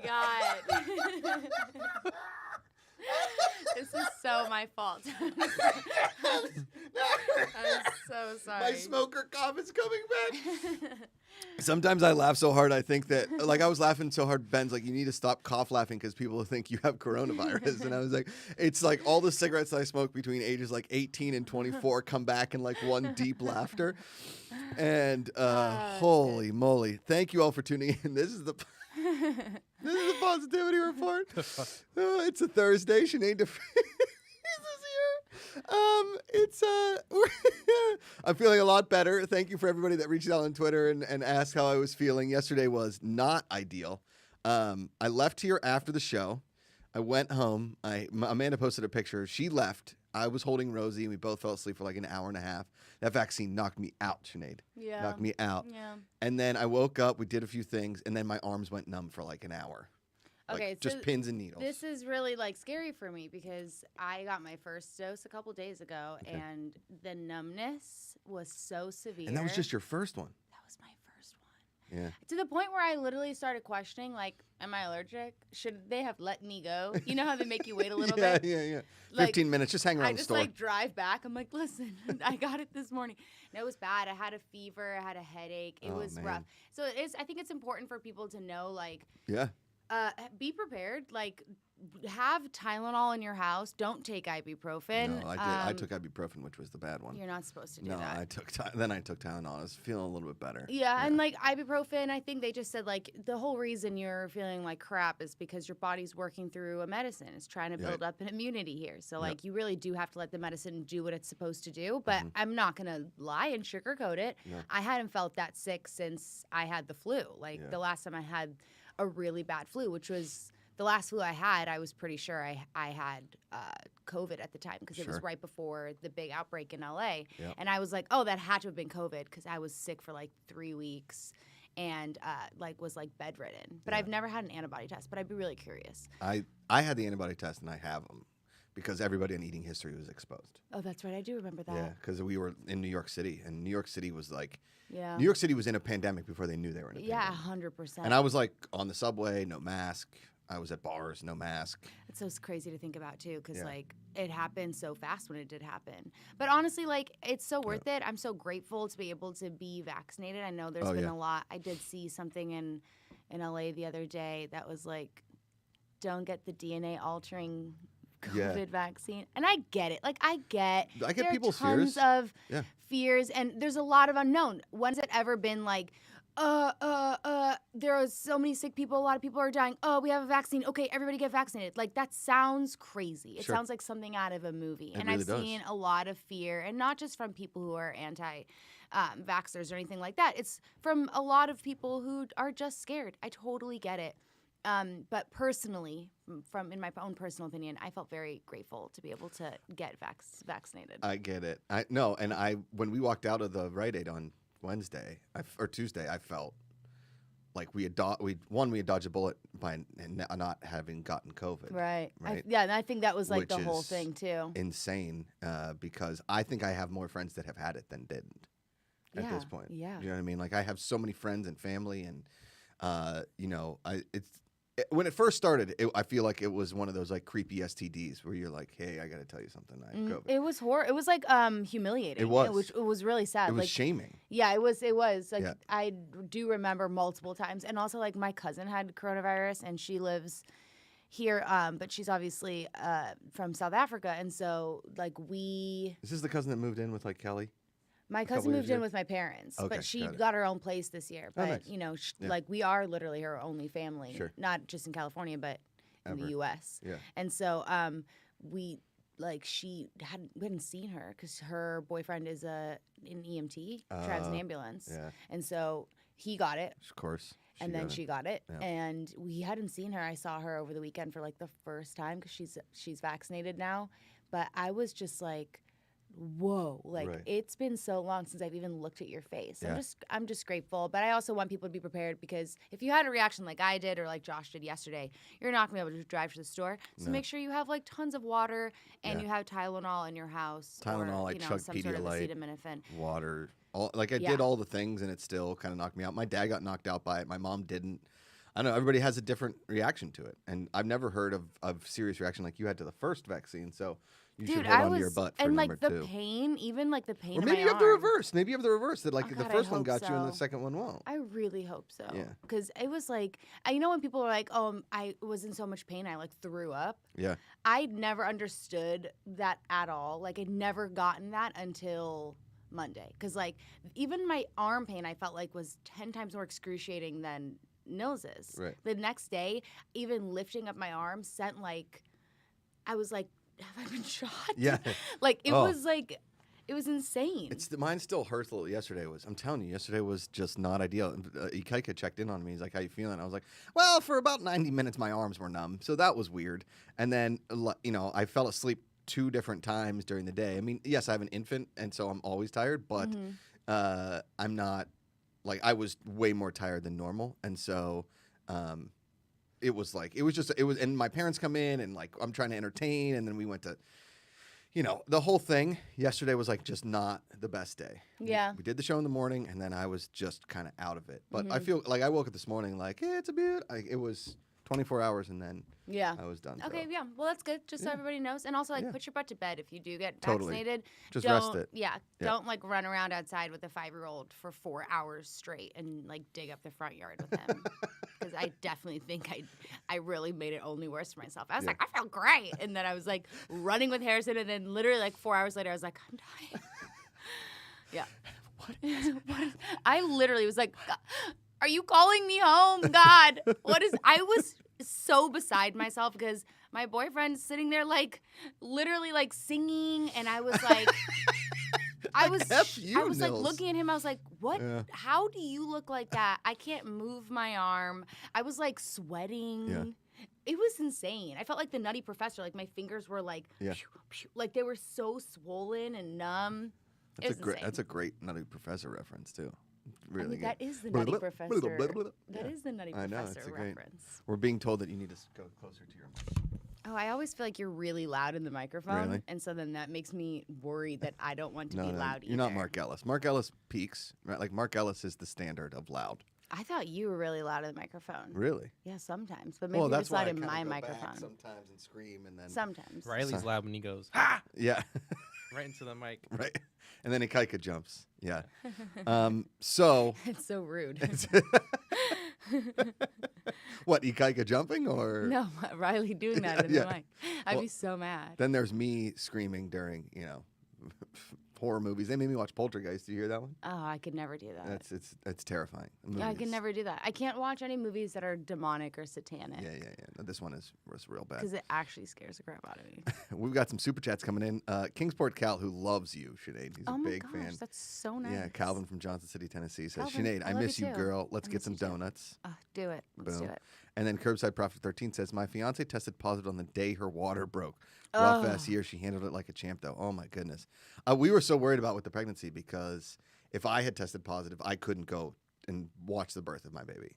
my God. This is so my fault. I'm so sorry. My smoker cough is coming back. Sometimes I laugh so hard I think that, like, I was laughing so hard, Ben's like, you need to stop cough laughing because people think you have coronavirus. And I was like, it's like all the cigarettes I smoke between ages like 18 and 24 come back in like one deep laughter. And holy moly. Thank you all for tuning in. This is the positivity report. It's a Thursday. Sinead is here. I'm feeling a lot better. Thank you for everybody that reached out on Twitter and asked how I was feeling. Yesterday was not ideal. I left here after the show. I went home. Amanda posted a picture. She left. I was holding Rosie, and we both fell asleep for like an hour and a half. That vaccine knocked me out, Sinead. Yeah. Knocked me out. Yeah. And then I woke up. We did a few things, and then my arms went numb for like an hour. Okay, Like, just pins and needles. This is really like scary for me because I got my first dose a couple days ago, and the numbness was so severe. And that was just your first one. That was my first one. Yeah. To the point where I literally started questioning, like, am I allergic? Should they have let me go? You know how they make you wait a little bit? Yeah. Like, 15 minutes, just hang around the store. I just like drive back. I'm like, listen, I got it this morning. And it was bad. I had a fever. I had a headache. It was rough. So I think it's important for people to know, like, be prepared. Like, have Tylenol in your house. Don't take ibuprofen. No, I did. I took ibuprofen, which was the bad one. You're not supposed to do no, that. I took Tylenol. I was feeling a little bit better. Yeah, and like ibuprofen, I think they just said like the whole reason you're feeling like crap is because your body's working through a medicine. It's trying to build up an immunity here. So like you really do have to let the medicine do what it's supposed to do. But I'm not gonna lie and sugarcoat it. No. I hadn't felt that sick since I had the flu. Like the last time I had a really bad flu, which was the last flu I had, I was pretty sure I had COVID at the time because it was right before the big outbreak in LA. Yep. And I was like, oh, that had to have been COVID because I was sick for like 3 weeks and was bedridden. But I've never had an antibody test, but I'd be really curious. I had the antibody test and I have them because everybody in Eating History was exposed. Oh, that's right. I do remember that. Yeah, because we were in New York City and New York City was like, New York City was in a pandemic before they knew they were in a pandemic. 100%. And I was like on the subway, no mask. I was at bars, no mask. It's so crazy to think about, too, because, it happened so fast when it did happen. But honestly, it's so worth it. I'm so grateful to be able to be vaccinated. I know there's been a lot. I did see something in LA the other day that was like, don't get the DNA-altering COVID vaccine. And I get it. Like, I get people's fears. Tons of fears, and there's a lot of unknown. When's it ever been like, there are so many sick people. A lot of people are dying. Oh, we have a vaccine. Okay, everybody get vaccinated. Like, that sounds crazy. It sounds like something out of a movie. And really I've seen a lot of fear, and not just from people who are anti-vaxxers or anything like that. It's from a lot of people who are just scared. I totally get it. But personally, in my own personal opinion, I felt very grateful to be able to get vaccinated. I get it. When we walked out of the Rite Aid on Wednesday or Tuesday, I felt like we had dodged a bullet by not having gotten COVID. Right. And I think that was like the whole thing too. Insane, because I think I have more friends that have had it than didn't at this point. Yeah. You know what I mean? Like I have so many friends and family, and when it first started, I feel like it was one of those like creepy STDs where you're like, "Hey, I got to tell you something." I have COVID. It was horrible. It was like humiliating. It was. It was really sad. It was shaming. Yeah, it was. Like I do remember multiple times, and also like my cousin had coronavirus, and she lives here, but she's obviously from South Africa, and so like we. Is this the cousin that moved in with like Kelly? My cousin moved in with my parents, but she got her own place this year. But, nice. Like we are literally her only family, not just in California, but in the U.S. Yeah. And so we hadn't seen her because her boyfriend is an EMT, drives an ambulance. Yeah. And so he got it. Of course. And then she got it. Yeah. And we hadn't seen her. I saw her over the weekend for like the first time because she's vaccinated now. But I was just like, whoa, it's been so long since I've even looked at your face. Yeah. I'm just grateful, but I also want people to be prepared because if you had a reaction like I did or like Josh did yesterday, you're not gonna be able to drive to the store. So make sure you have like tons of water and you have Tylenol in your house. Tylenol, or, Chuck some Pedialyte, sort of acetaminophen. Water. I did all the things and it still kind of knocked me out. My dad got knocked out by it. My mom didn't. I don't know. Everybody has a different reaction to it, and I've never heard of serious reaction like you had to the first vaccine. So you should hold on to your butt for number 2. And the pain, even like the pain. Or maybe in you my have the arm. reverse. Maybe you have the reverse that like Oh, the God, first I one hope got you and the so. second one won't. I really hope so. Yeah. Because it was like, when people were like, "Oh, I was in so much pain, I like threw up." Yeah. I'd never understood that at all. Like I'd never gotten that until Monday. Because like even my arm pain, I felt like was 10 times more excruciating than Nils's. Right. The next day, even lifting up my arm sent like, I was like, have I been shot? Yeah. Like it was like, it was insane. Mine still hurts a little. Yesterday I'm telling you, yesterday was just not ideal. Ikaika checked in on me. He's like, how you feeling? I was like, well, for about 90 minutes, my arms were numb. So that was weird. And then, I fell asleep 2 different times during the day. I mean, yes, I have an infant, and so I'm always tired, but I'm not, like, I was way more tired than normal. And so and my parents come in, and, like, I'm trying to entertain, and then we went to, the whole thing yesterday was, like, just not the best day. Yeah. We did the show in the morning, and then I was just kind of out of it. But I feel like I woke up this morning like, it's a bit, it was 24 hours, and then I was done. Okay, so. yeah. Well, that's good, just so everybody knows. And also, like, put your butt to bed if you do get Totally. vaccinated. Just rest it. Yeah, don't, like, run around outside with a 5-year-old for 4 hours straight and, like, dig up the front yard with him. Because I definitely think I really made it only worse for myself. I was like, I feel great. And then I was, like, running with Harrison, and then literally, like, 4 hours later, I was like, I'm dying. Yeah. What? I literally was like, are you calling me home, God? I was so beside myself because my boyfriend's sitting there like literally like singing, and I was like I was like looking at him. I was like, what? Yeah. How do you look like that? I can't move my arm. I was like sweating. Yeah. It was insane. I felt like the Nutty Professor. Like my fingers were like, like they were so swollen and numb. That's a great Nutty Professor reference too. Really good. That is the Nutty Professor. That is the Nutty Professor reference. We're being told that you need to go closer to your mic. Oh, I always feel like you're really loud in the microphone. Really? And so then that makes me worried that I don't want to be loud either. You're not Mark Ellis. Mark Ellis peaks, right? Like Mark Ellis is the standard of loud. I thought you were really loud in the microphone. Really? Yeah, sometimes. But maybe you're just loud in my microphone. Back sometimes and scream and then. Sometimes. Riley's loud when he goes, ha! Yeah. Right into the mic. Right. And then Ikaika jumps. Yeah. So. It's so rude. What, Ikaika jumping or? No, Riley doing that in the mic. I'd be so mad. Then there's me screaming during, horror movies. They made me watch Poltergeist. Do you hear that one? Oh, I could never do that. It's terrifying. Yeah, I can never do that. I can't watch any movies that are demonic or satanic. Yeah. No, this one was real bad. Because it actually scares the crap out of me. We've got some super chats coming in. Kingsport Cal, who loves you, Sinead. He's a big fan. Oh my gosh, that's so nice. Yeah, Calvin from Johnson City, Tennessee says, Calvin, Sinead, I love miss you, too. girl. Let's I get miss some you too. donuts. Do it. Let's do it. And then Curbside Prophet 13 says, my fiance tested positive on the day her water broke. Rough ass year. She handled it like a champ, though. Oh, my goodness. We were so worried about with the pregnancy because if I had tested positive, I couldn't go and watch the birth of my baby,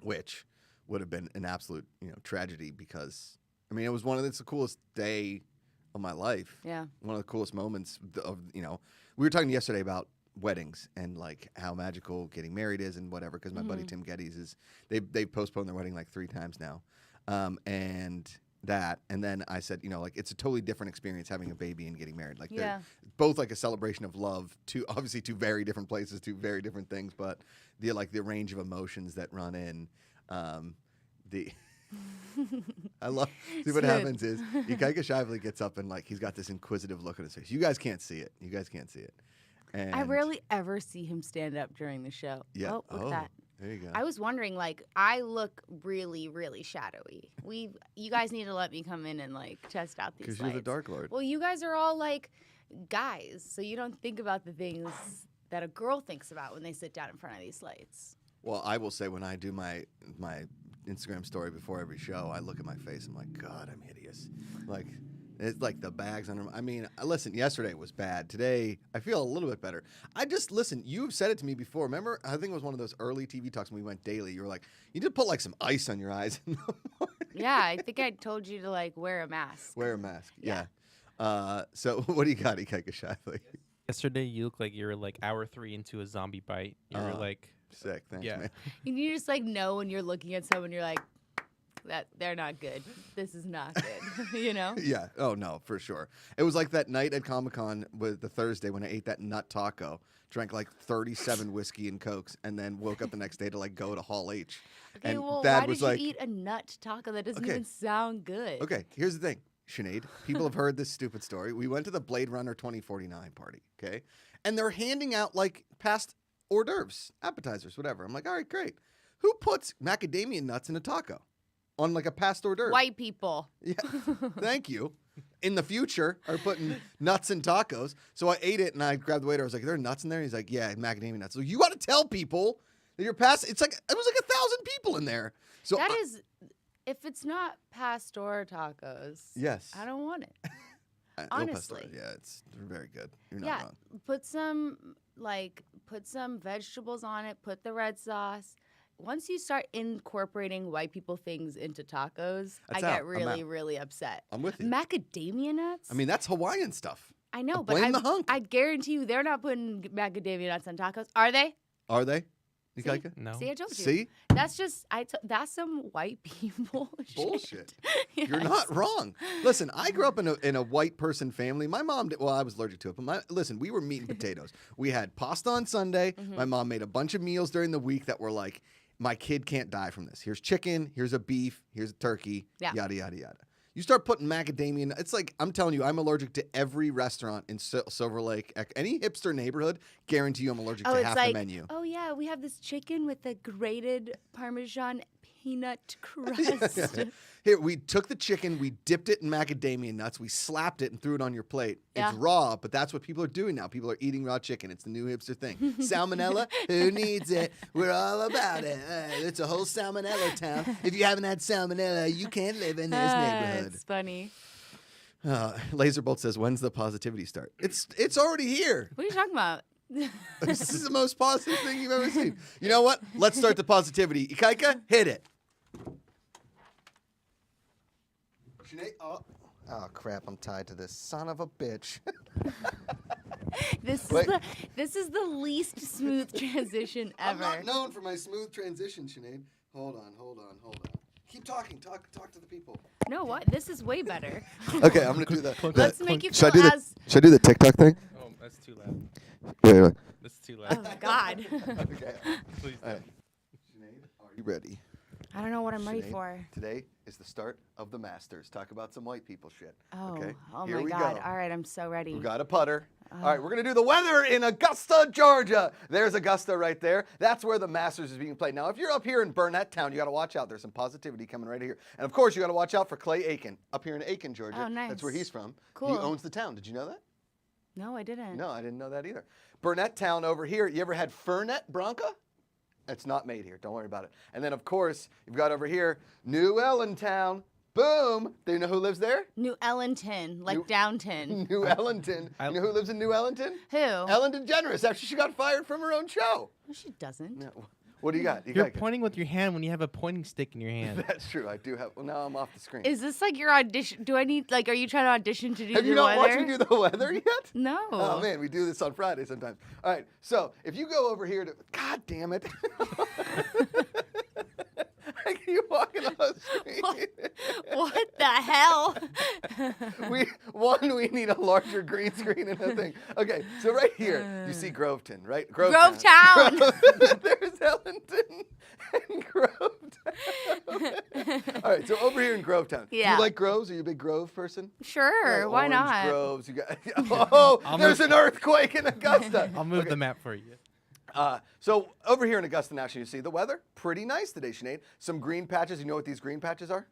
which would have been an absolute tragedy because, I mean, it was it's the coolest day of my life. Yeah. One of the coolest moments of, we were talking yesterday about weddings and like how magical getting married is and whatever because my buddy Tim Geddes they've postponed their wedding like 3 times now. And then I said, like it's a totally different experience having a baby and getting married. Like they're both like a celebration of love to obviously 2 very different places, 2 very different things, but the range of emotions that run in. I love see what happens is Ikaika Shively gets up and like he's got this inquisitive look on his face. You guys can't see it. And I rarely ever see him stand up during the show. Yeah. Oh, look at that. There you go. I was wondering, like, I look really, really shadowy. You guys need to let me come in and like test out these lights. Because you're the Dark Lord. Well, you guys are all like guys, so you don't think about the things that a girl thinks about when they sit down in front of these lights. Well, I will say when I do my Instagram story before every show, I look at my face. I'm like, God, I'm hideous. Like. It's like the bags under. I mean, listen. Yesterday was bad. Today, I feel a little bit better. Listen. You've said it to me before. Remember? I think it was one of those early TV talks when we went daily. You were like, you need to put like some ice on your eyes in the morning. Yeah, I think I told you to like wear a mask. Wear a mask. Yeah. So what do you got, Ikaika Shively? Yesterday, you look like you're like hour 3 into a zombie bite. You're like Sick. Thanks, Yeah. man. And you just like know when you're looking at someone, you're like, that they're not good. This is not good. You know? Yeah. Oh no, for sure. It was like that night at Comic-Con with the Thursday when I ate that nut taco, drank like 37 whiskey and cokes, and then woke up the next day to like go to Hall H. Okay, and well, Thad why was did you like, eat a nut taco? That doesn't Okay. even sound good. okay, here's the thing, Sinead. People have heard this stupid story. We went to the Blade Runner 2049 party, okay? And they're handing out like past hors d'oeuvres, appetizers, whatever. I'm like, all right, great. Who puts macadamia nuts in a taco? On like a past hors d'oeuvre? White people. Yeah, thank you. In the future, are putting nuts in tacos. So I ate it and I grabbed the waiter. I was like, "Are there nuts in there?" He's like, "Yeah, macadamia nuts." So you got to tell people that you're past. It's like it was like 1,000 people in there. So That is, if it's not pastor tacos, yes, I don't want it. El honestly. Pastor, yeah, they're very good. You're not Yeah, wrong. put some vegetables on it. Put the red sauce. Once you start incorporating white people things into tacos, That's I out. get I'm really, out. really upset. I'm with you. Macadamia nuts? I mean, that's Hawaiian stuff. I know, but blame the hunk. I guarantee you they're not putting macadamia nuts on tacos. Are they? Are they? You See? like it? No. See, I told you. See? That's just that's some white people Bullshit. Yes. You're not wrong. Listen, I grew up in a white person family. My mom did, well, I was allergic to it, but listen, we were meat and potatoes. We had pasta on Sunday. Mm-hmm. My mom made a bunch of meals during the week that were like, my kid can't die from this. Here's chicken, here's a beef, here's a turkey, Yeah. yada, yada, yada. You start putting macadamia, it's like, I'm telling you, I'm allergic to every restaurant in Silver Lake. Any hipster neighborhood, guarantee you I'm allergic Oh, to it's half like, the menu. oh yeah, we have this chicken with the grated Parmesan peanut Yeah. crust. Here, we took the chicken, we dipped it in macadamia nuts, we slapped it and threw it on your plate. Yeah. It's raw, but that's what people are doing now. People are eating raw chicken. It's the new hipster thing. Salmonella? Who needs it? We're all about it. It's a whole salmonella town. If you haven't had salmonella, you can't live in this neighborhood. It's funny. Laserbolt says, when's the positivity start? It's already here. What are you talking about? This is the most positive thing you've ever seen. You know what? Let's start the positivity. Ikaika, hit it. Sinead, oh crap! I'm tied to this son of a bitch. This Wait. is the least smooth transition ever. I'm not known for my smooth transition, Sinead. Hold on. Keep talking. Talk to the people. No, what? This is way better. Okay, I'm gonna do the. Let's make you Should I feel do as. Should I do the TikTok thing? Oh, that's too loud. Yeah. That's too loud. Oh God. Okay. Please. All right. Sinead, are you ready? I don't know what I'm ready Sinead, for. Today is the start of the Masters. Talk about some white people shit. Oh, Okay. oh Here my we God. go. All right, I'm so ready. We got a putter. All right, we're going to do the weather in Augusta, Georgia. There's Augusta right there. That's where the Masters is being played. Now, if you're up here in Burnett Town, you got to watch out. There's some positivity coming right here. And, of course, you got to watch out for Clay Aiken up here in Aiken, Georgia. Oh, nice. That's where he's from. Cool. He owns the town. Did you know that? No, I didn't. No, I didn't know that either. Burnett Town over here. You ever had Fernet Branca? It's not made here. Don't worry about it. And then, of course, you've got over here New Ellentown. Boom. Do you know who lives there? New Ellenton, like New- Downton. New Ellenton. I- You know who lives in New Ellenton? Who? Ellen DeGeneres, after she got fired from her own show. No, she doesn't. No. What do you got? You're pointing with your hand when you have a pointing stick in your hand. That's true. I do have. Well, now I'm off the screen. Is this like your audition? Do I need like? Are you trying to audition to do Have the you not weather? watched me do the weather yet? No. Oh man, we do this on Friday sometimes. All right, so if you go over here to, God damn it, I keep walking off the screen. What the hell? we need a larger green screen and a thing. Okay, so right here you see Groveton, right? Grovetown. There's Ellington and Grovetown. All right, so over here in Grovetown. Do Yeah. you like groves? Are you a big grove person? Sure, Like why orange not? Groves. You got. Oh, I'll there's move- an earthquake in Augusta. I'll move the map for you. So over here in Augusta National, you see the weather. Pretty nice today, Sinead. Some green patches. You know what these green patches are?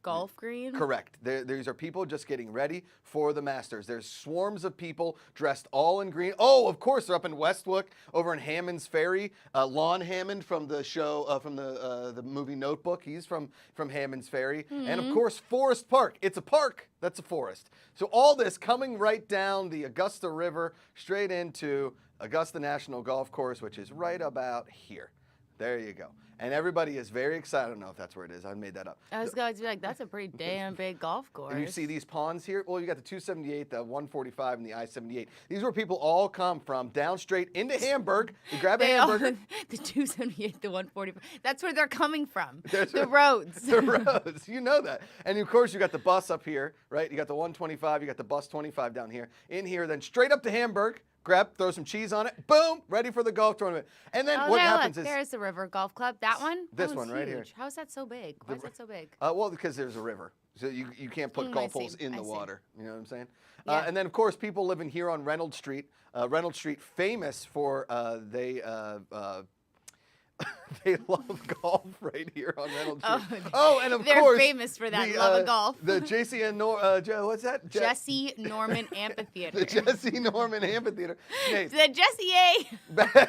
Golf green. Correct. These are people just getting ready for the Masters. There's swarms of people dressed all in green. Oh, of course, they're up in Westwood, over in Hammond's Ferry. Lon Hammond from the show, from the movie Notebook. He's from Hammond's Ferry. And of course, Forest Park. It's a park. That's a forest. So all this coming right down the Augusta River, straight into Augusta National Golf Course, which is right about here. There you go. And everybody is very excited. I don't know if that's where it is. I made that up. I was going to be like, that's a pretty damn big golf course. And you see these ponds here? Well, you got the 278, the 145, and the I-78. These are where people all come from, down straight into Hamburg. You grab a hamburger. The 278, the 145. That's where they're coming from. That's The right. roads. The roads. You know that. And, of course, you got the bus up here, right? You got the 125. You got the bus 25 down here. In here, then straight up to Hamburg. Grab, throw some cheese on it. Boom, ready for the golf tournament. And then what happens is there's the River Golf Club. That one? This That one one's right here. huge. How is that so big? Why is that so big? well, because there's a river, so you can't put I golf see, holes in I the see. water. You know what I'm saying? Yeah. And then of course people living here on Reynolds Street. Reynolds Street, famous for they they love golf right here on Reynolds Street. Oh, and of they're course famous for that the, love of golf. The JC and what's that? Jesse Norman Amphitheater. The Jesse Norman Amphitheater. Sinead, The Jesse A.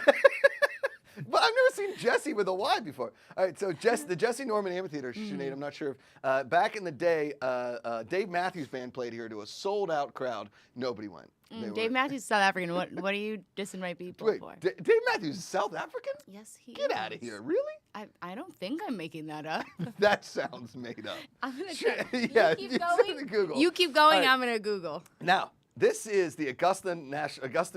But I've never seen Jesse with a Y before. All right, so the Jesse Norman Amphitheater, Sinead, I'm not sure if, back in the day, Dave Matthews Band played here to a sold-out crowd. Nobody went. They Dave were- Matthews is South African. What are you dissing my people Wait, for? Dave Matthews is South African? Yes, he Get is. out of here, really? I don't think I'm making that up. That sounds made up. I'm gonna Sure, check. yeah, you you keep send it going. to Google. You keep going. All right. I'm gonna Google. Now, this is the Augusta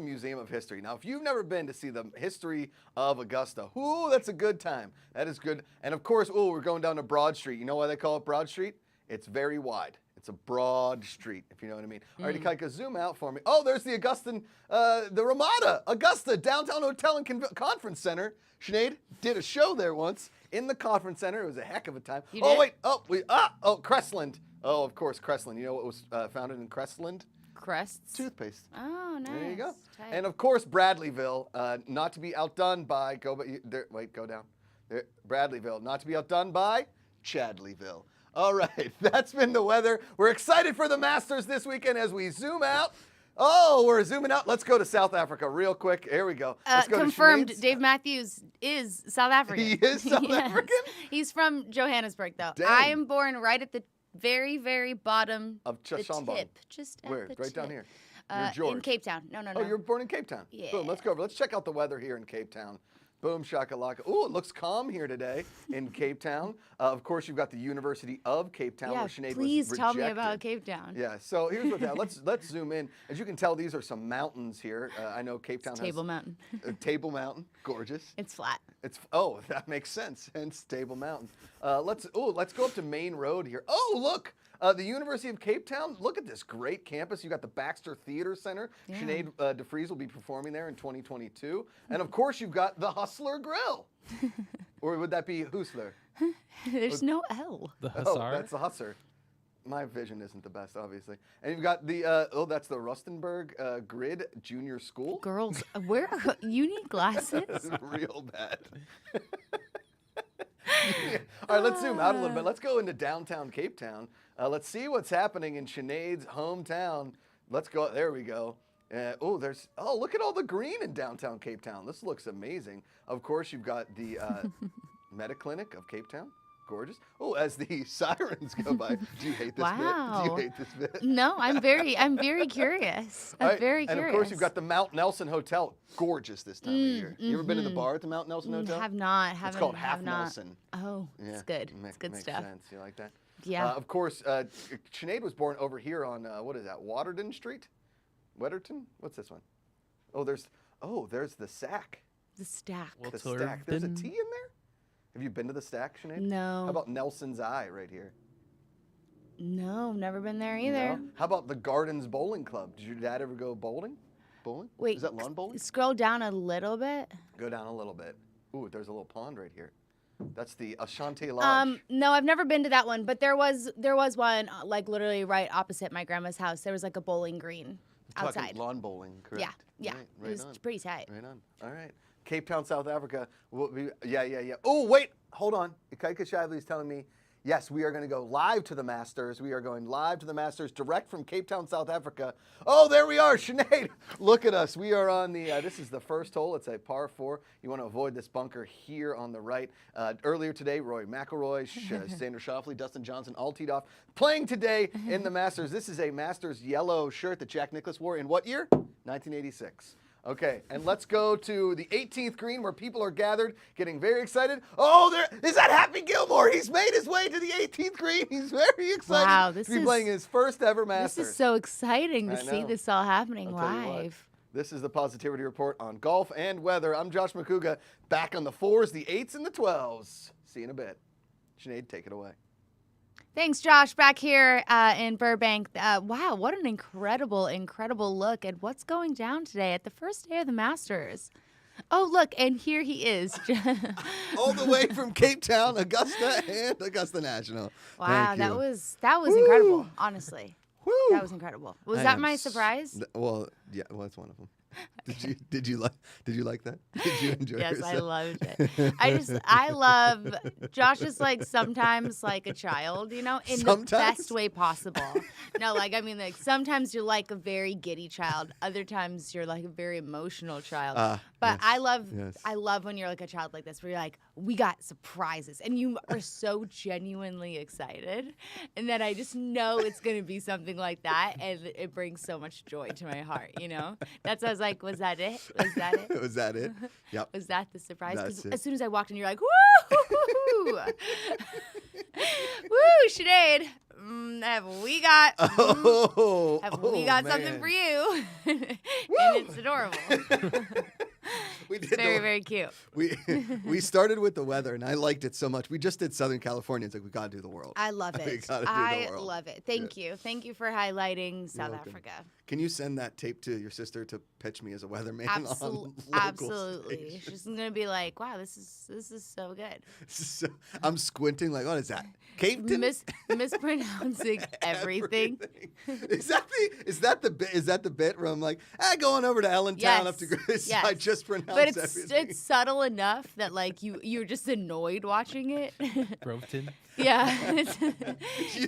Museum of History. Now, if you've never been to see the history of Augusta, ooh, that's a good time. That is good. And of course, ooh, we're going down to Broad Street. You know why they call it Broad Street? It's very wide. It's a broad street, if you know what I mean. All right, Kaika, zoom out for me. Oh, there's the the Ramada, Augusta Downtown Hotel and Conference Center. Sinead did a show there once in the conference center. It was a heck of a time. You Oh, did? wait. Crestland. Oh, of course, Crestland. You know what was founded in Crestland? Crests. Toothpaste. Oh, nice. There you go. Tight. And of course, Bradleyville, not to be outdone by, go down. There, Bradleyville, not to be outdone by Chadleyville. All right, that's been the weather. We're excited for the Masters this weekend as we zoom out. Oh, we're zooming out. Let's go to South Africa real quick. Here we go. Let's go Confirmed. to Sinead's. Dave Matthews is South African. He is South Yes. African? He's from Johannesburg, though. Dang. I am born right at the very, very bottom. Of the Chashambon. tip, just at Where? the Right down tip. here. You're George. In Cape Town. No. Oh, you're born in Cape Town. Yeah. Boom, let's go over. Let's check out the weather here in Cape Town. Boom, shakalaka. Ooh, it looks calm here today in Cape Town. Of course, you've got the University of Cape Town Yeah, where Sinead please was tell me rejected. about Cape Town. Yeah, so here's what that. Let's zoom in. As you can tell, these are some mountains here. I know Cape Town Table has Mountain. Table Mountain, gorgeous. It's flat. That makes sense. Hence Table Mountain. Let's go up to Main Road here. Oh, look. The University of Cape Town, look at this great campus. You got the Baxter Theater Center. Yeah. Sinead DeFries will be performing there in 2022. And of course, you've got the Hustler Grill. Or would that be Hustler? There's no L. The Oh, Hussar. that's the Hustler. My vision isn't the best, obviously. And you've got the, that's the Rustenburg Grid Junior School. Girls, where you need glasses? That's real bad. All right, let's zoom out a little bit. Let's go into downtown Cape Town. Let's see what's happening in Sinead's hometown. Let's go. There we go. Look at all the green in downtown Cape Town. This looks amazing. Of course, you've got the Mediclinic of Cape Town. Gorgeous. Oh, as the sirens go by. Do you hate this bit? Do Wow. you hate this bit? No, I'm very curious. All I'm right, very and curious. of course, you've got the Mount Nelson Hotel. Gorgeous this time of year. You ever been to the bar at the Mount Nelson Hotel? Have not. It's called have Half not. Nelson. Oh, it's good. It's good makes stuff. Sense. You like that? Yeah. Of course, Sinead was born over here on what is that? Waterton Street, Wedderton. What's this one? There's the Sack. The stack. Well, The Stack. There's a Turvin. T in there. Have you been to the Stack, Sinead? No. How about Nelson's Eye right here? No, never been there either. No? How about the Gardens Bowling Club? Did your dad ever go bowling? Bowling? Wait. Is that lawn bowling? Scroll down a little bit. Go down a little bit. Ooh, there's a little pond right here. That's the Ashanti Lodge. No, I've never been to that one, but there was one like literally right opposite my grandma's house. There was like a bowling green Talking outside. lawn bowling, correct? Yeah. Right, It was on. pretty tight. Right on. All right. Cape Town, South Africa. Yeah. Oh, wait. Hold on. GPACharity is telling me, yes, we are going to go live to the Masters. We are going live to the Masters direct from Cape Town, South Africa. Oh, there we are, Sinead. Look at us. We are on the, this is the first hole. It's a par 4. You want to avoid this bunker here on the right. Earlier today, Roy McIlroy, Xander Schauffele, Dustin Johnson all teed off. Playing today in the Masters. This is a Masters yellow shirt that Jack Nicklaus wore in what year? 1986. Okay, and let's go to the 18th green where people are gathered, getting very excited. Oh, there is that Happy Gilmore. He's made his way to the 18th green. He's very excited Wow, to be playing his first ever Masters. This is so exciting to I see know. this all happening I'll tell you what. live. This is the Positivity Report on golf and weather. I'm Josh Macuga, back on the 4s, the 8s, and the 12s. See you in a bit. Sinead, take it away. Thanks, Josh. Back here in Burbank. Wow, what an incredible look at what's going down today at the first day of the Masters. Oh, look, and here he is. All the way from Cape Town, Augusta, and Augusta National. Wow, Thank that you. was incredible, honestly. Woo. That was incredible. Was I that am my surprise? Well, yeah, well, that's one of them. Did you like that? Did you enjoy Yes, yourself? I loved it. I love Josh is like sometimes like a child, you know, in Sometimes? the best way possible. No, like I mean like sometimes you're like a very giddy child, other times you're like a very emotional child. But yes. I love when you're like a child like this where you're like, we got surprises and you are so genuinely excited. And then I just know it's gonna be something like that and it brings so much joy to my heart, you know? That's what I was like, was that it? Was that it? Was that it? Yep. Was that the surprise? That's Because it. as soon as I walked in, you're like, woo! Woo, Sinead. Have we got something man. for you? And it's adorable. We did Very, very cute. we started with the weather, and I liked it so much. We just did Southern California. It's like, we got to do the world. I love We it. gotta do the I world. love it. Thank you. Thank you for highlighting South welcome. Africa. Can you send that tape to your sister to pitch me as a weatherman on local Absolutely. station? She's going to be like, wow, this is so good. So, I'm squinting like, what is that? Cape Town? Mispronouncing everything. Is that the bit where I'm like, going over to Allentown up to Grace? Yes. I just pronounced But everything. it's subtle enough that like you're just annoyed watching it. Groveton. Yeah.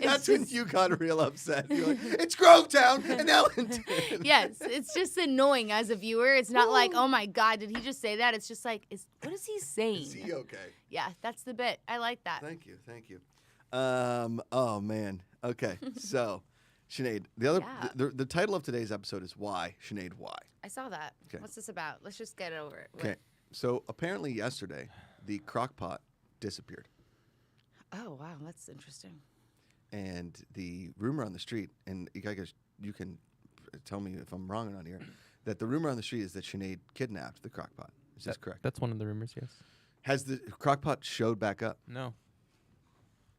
That's when you got real upset. You're like, it's Grovetown and Allentown. Yes, it's just annoying as a viewer. It's not like, oh my God, did he just say that? It's just like, what is he saying? Is he okay? Yeah, that's the bit. I like that. Thank you. Oh man. Okay. So, Sinead, the title of today's episode is Why, Sinead, Why? I saw that. Okay. What's this about? Let's just get over it. Okay. So apparently yesterday, the crockpot disappeared. Oh wow, that's interesting. And the rumor on the street, and you can tell me if I'm wrong or not here, that the rumor on the street is that Sinead kidnapped the crockpot. Is this correct? That's one of the rumors, yes. Has the crockpot showed back up? No.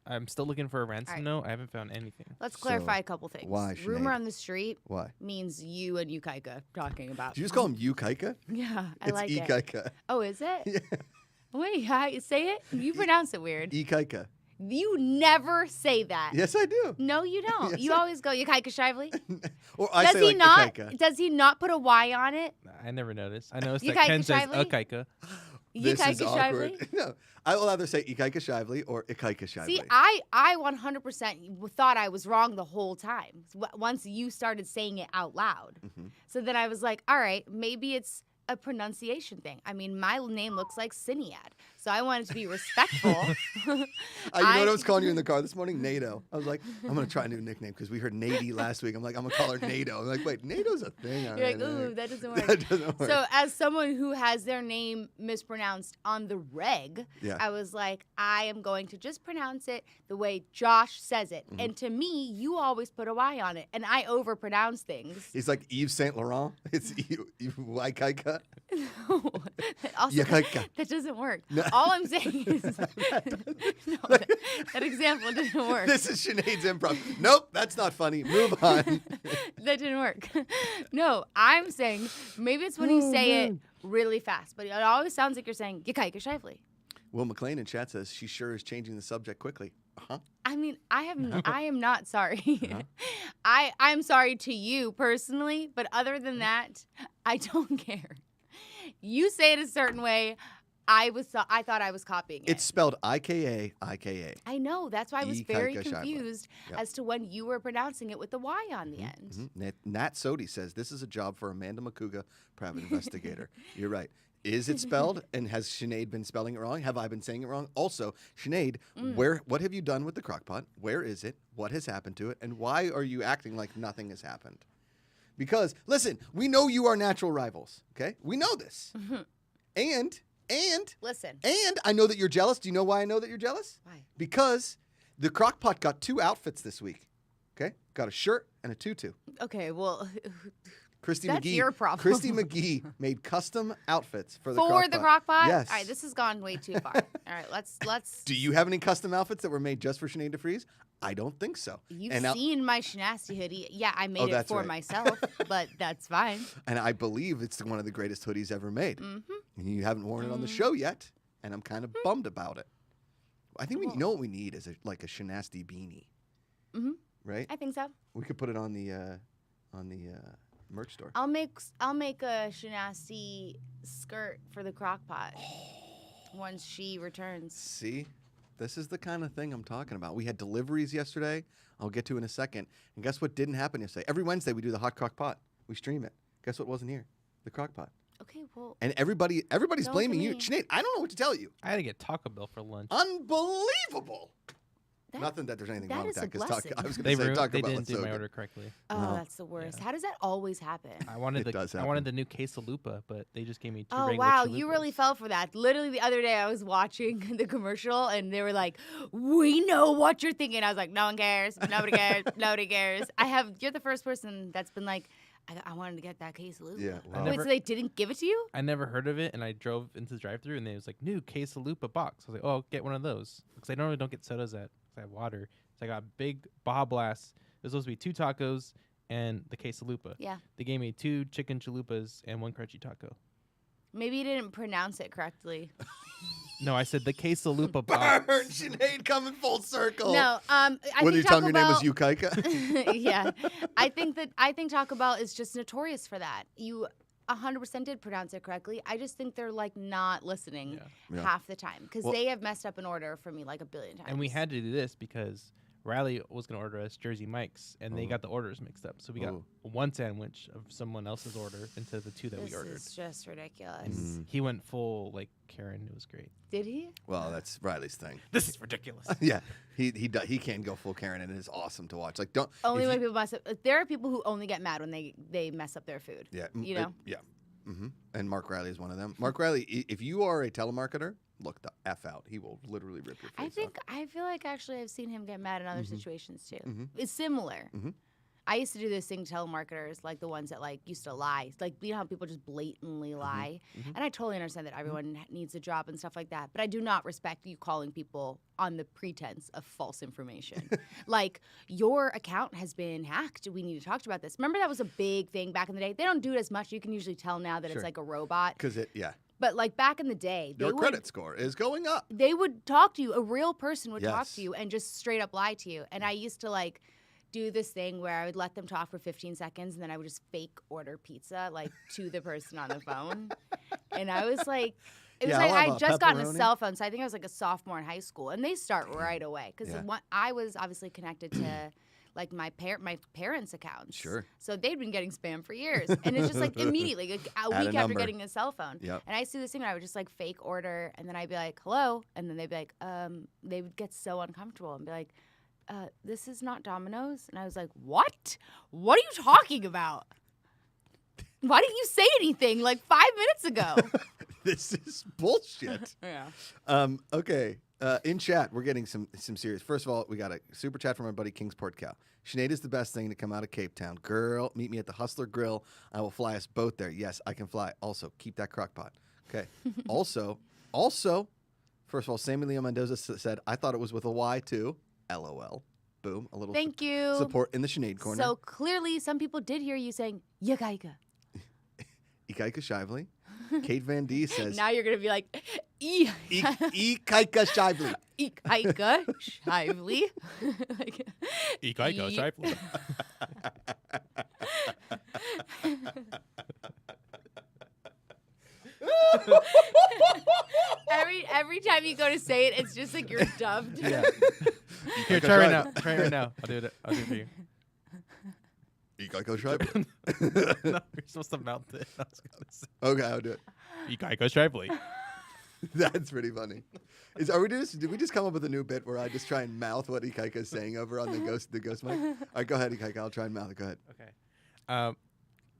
I'm still looking for a ransom note. I haven't found anything. Let's clarify a couple things. Why, Rumor Sinead? on the street Why? means you and Yukaika talking about. Did you just call him Yukaika? Yeah, I It's like it. Ikaika. Oh, is it? Yeah. Wait, say it. You pronounce it weird. Ikaika. You never say that. Yes, I do. No, you don't. Yes, you always go Yukaika Shively. Or I Does say he like not? Ikaika. Does he not put a Y on it? I never noticed. I noticed that Yukaika Ken says Shively? Akaika. This is Yukaika awkward. Shively? No, I will either say Ikaika Shively or Ikaika Shively. See, I 100% thought I was wrong the whole time. Once you started saying it out loud. Mm-hmm. So then I was like, all right, maybe it's a pronunciation thing. I mean, my name looks like Sinead, so I wanted to be respectful. You know what I was calling you in the car this morning? NATO. I was like, I'm going to try a new nickname because we heard Nady last week. I'm like, I'm going to call her NATO. I'm like, wait, NATO's a thing. You're like, ooh, that doesn't work. That doesn't work. So as someone who has their name mispronounced on the reg, Yeah. I was like, I am going to just pronounce it the way Josh says it. Mm-hmm. And to me, you always put a Y on it, and I overpronounce things. He's like Yves Saint Laurent. It's Ikaika. Also, Yukaika. that doesn't work. No. All I'm saying is, no, that example didn't work. This is Sinead's improv. Nope, that's not funny. Move on. That didn't work. No, I'm saying maybe it's when you say it really fast, but it always sounds like you're saying Yukaika Shively. Will McLean in chat says she sure is changing the subject quickly. Uh-huh. I mean, I am not sorry. I'm sorry to you personally, but other than that, I don't care. You say it a certain way. I thought I was copying it. It's spelled Ika. I know. That's why I was Ikaika very Shively. confused Yep. as to when you were pronouncing it with the Y on the end. Mm-hmm. Nat Sodi says this is a job for Amanda Macuga, private investigator. You're right. Is it spelled? And has Sinead been spelling it wrong? Have I been saying it wrong? Also, Sinead, what have you done with the crockpot? Where is it? What has happened to it? And why are you acting like nothing has happened? Because, listen, we know you are natural rivals, okay? We know this. And Listen. And I know that you're jealous. Do you know why I know that you're jealous? Why? Because the crockpot got 2 outfits this week, okay? Got a shirt and a tutu. Okay, well, Christy that's McGee. your problem. Christy McGee made custom outfits for the the crockpot? Yes. All right, this has gone way too far. All right, let's. Do you have any custom outfits that were made just for Sinead DeFries? I don't think so. You've seen my Shenasty hoodie. Yeah, I made it that's for right. myself, but that's fine. And I believe it's one of the greatest hoodies ever made. And you haven't worn it on the show yet, and I'm kind of bummed about it. I think you know what we need is a Shenasty beanie. Right? I think so. We could put it on the merch store. I'll make a Shenasty skirt for the crockpot once she returns. See? This is the kind of thing I'm talking about. We had deliveries yesterday. I'll get to in a second. And guess what didn't happen yesterday? Every Wednesday we do the hot crock pot. We stream it. Guess what wasn't here? The crock pot. Okay, well. And everybody's blaming you. me. Sinead, I don't know what to tell you. I had to get Taco Bell for lunch. Unbelievable. Nothing that there's anything wrong with that. Is a blessing. I was going to say Taco They Bell didn't is do so my good. order correctly. Oh, that's the worst. How does that always happen? I wanted It does I happen. wanted the new quesalupa, but they just gave me 2 Oh, regular wow. chalupas. You really fell for that. Literally, the other day I was watching the commercial and they were like, we know what you're thinking. I was like, no one cares. Nobody cares. Nobody cares. You're the first person that's been like, I wanted to get that quesalupa. Yeah. Wow. Wait, so they didn't give it to you? I never heard of it, and I drove into the drive-thru, and they was like, new quesalupa box. I was like, oh, get one of those. Because I normally don't get sodas because I have water. So I got big Baja Blast. It was supposed to be 2 tacos and the quesalupa. Yeah. They gave me 2 chicken chalupas and 1 crunchy taco. Maybe you didn't pronounce it correctly. No, I said the quesalupa Burn! box. Sinead coming full circle. No, What think did you tell Taco me your name was Bell- Yukaika? Yeah. I think Taco Bell is just notorious for that. You 100% did pronounce it correctly. I just think they're like not listening Yeah. half the time because they have messed up an order for me like a billion times. And we had to do this because Riley was going to order us Jersey Mike's, and they got the orders mixed up. So we got 1 sandwich of someone else's order instead of the 2 that we ordered. This is just ridiculous. He went full like Karen. It was great. Did he? Well, that's Riley's thing. This is ridiculous. Yeah, he can go full Karen, and it is awesome to watch. Like, don't Only if when you- people mess up. There are people who only get mad when they mess up their food. Yeah, You know? yeah. And Mark Riley is one of them. Mark Riley, if you are a telemarketer, look the F out. He will literally rip your face off. I feel like actually I've seen him get mad in other situations too. It's similar. I used to do this thing to telemarketers, like the ones that like used to lie. Like, you know how people just blatantly lie? And I totally understand that everyone needs a job and stuff like that. But I do not respect you calling people on the pretense of false information. Like, your account has been hacked. We need to talk about this. Remember that was a big thing back in the day? They don't do it as much. You can usually tell now that it's like a robot. Because But like back in the day, your credit score is going up. they would talk to you. A real person would talk Yes. to you and just straight up lie to you. And I used to like do this thing where I would let them talk for 15 seconds and then I would just fake order pizza like to the person on the phone. And I was like, it was Yeah, like I'll have I a just gotten a pepperoni. cell phone, so I think I was like a sophomore in high school, and they start right away because I was obviously connected to like my parents' accounts. Sure. So they'd been getting spam for years, and it's just like immediately, like a Add a week after number. getting a cell phone. Yep. And I used to do this thing where I would just like fake order, and then I'd be like, "Hello," and then they'd be like, they would get so uncomfortable and be like, "This is not Domino's," and I was like, "What? What are you talking about? Why didn't you say anything like 5 minutes ago?" This is bullshit. Yeah. Okay. In chat, we're getting some serious. First of all, we got a super chat from our buddy King's Port Cow. Sinead is the best thing to come out of Cape Town. Girl, meet me at the Hustler Grill. I will fly us both there. Yes, I can fly. Also, keep that crock pot. Okay. also, first of all, Sammy Leo Mendoza said, I thought it was with a Y too. LOL. Boom. A little Thank you. support in the Sinead corner. So clearly, some people did hear you saying "Yagaika." Ikaika Shively. Kate Van D says, Now you're gonna be like, Ikaika Shively. Ikaika Shively. Like, Ikaika Ye- Shively. every time you go to say it, it's just like you're dubbed. Yeah. Here, try right now. Try it right now. I'll do it for you. Ikaika Shively. No, you're supposed to mouth it. I was gonna say. Okay, I'll do it. Ikaika Shively. That's pretty funny. Did we just come up with a new bit where I just try and mouth what Ikaika is saying over on the ghost mic? All right, go ahead, Ikaika. I'll try and mouth it. Go ahead. Okay.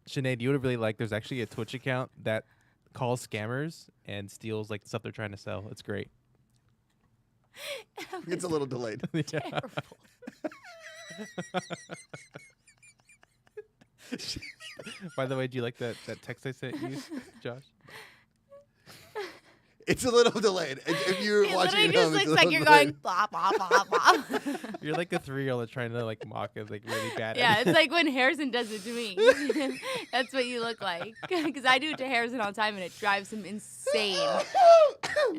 Sinead, you would really like. There's actually a Twitch account that calls scammers and steals like stuff they're trying to sell. It's great. It's a little delayed. Terrible. By the way, do you like that text I sent you, Josh? It's a little delayed. If you're It watching literally at home, just it's a looks like little you're delayed. going blah blah blah blah. You're like a 3-year-old that's trying to like mock us like really bad. Yeah, at it's it. like when Harrison does it to me. That's what you look like. Because I do it to Harrison all the time, and it drives him insane.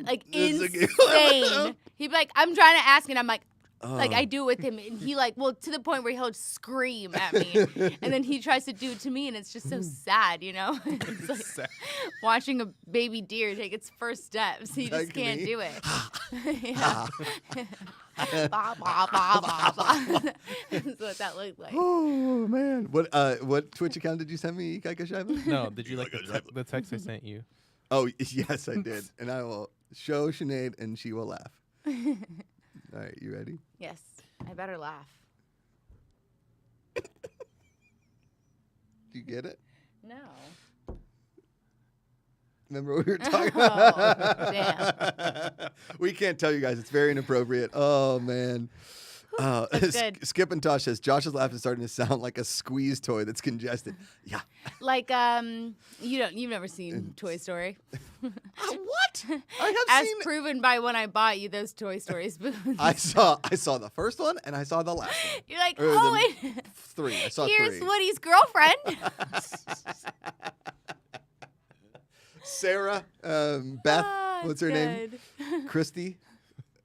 Like This is a good insane. He'd be like, "I'm trying to ask," and I'm like Oh. I do it with him, and he like, well, to the point where he'll scream at me, and then he tries to do it to me, and it's just so sad, you know. It's like Sad. watching a baby deer take its first steps. He just Like can't me. do it. Yeah. Bah, bah, bah, bah, bah. That's what that looked like. Oh man, what Twitch account did you send me, Kaika Shaiba? No, did you like the text I sent you? Oh yes, I did, and I will show Sinead, and she will laugh. All right, you ready? Yes, I better laugh. Do you get it? No. Remember what we were talking Oh, about? damn. We can't tell you guys. It's very inappropriate. Oh, man. That's good. Skip and Tosh says, Josh's laugh is starting to sound like a squeeze toy that's congested. Yeah. Like you've never seen Toy Story. What? I have As seen proven by when I bought you those Toy Story spoons. I saw the first one and I saw the last one. You're like, Or oh, the wait. Three. I saw Here's three. Woody's girlfriend. Sarah, Beth, Ah, what's her name? good. Christy.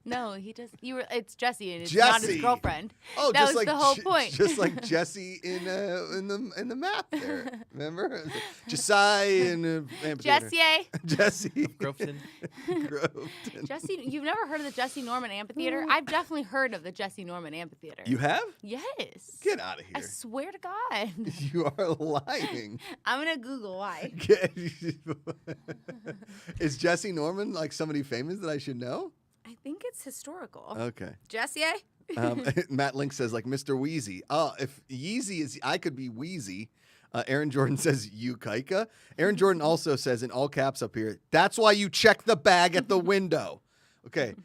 No, he just it's Jesse, and it's not his Jesse. girlfriend. Oh, That just was like the whole point. Just like Jesse in the map there. Remember? Josiah in amphitheater. Jesse. Jesse. Groveton. Groveton. Jesse, you've never heard of the Jesse Norman Amphitheater? I've definitely heard of the Jesse Norman Amphitheater. You have? Yes. Get out of I here. swear to God. You are lying. I'm gonna Google why. Is Jesse Norman like somebody famous that I should know? I think it's historical. Okay. Jesse? Matt Link says like Mr. Wheezy. Oh, if Yeezy is, I could be Wheezy. Aaron Jordan says you Kaika. Aaron Jordan also says in all caps up here, that's why you check the bag at the window. Okay.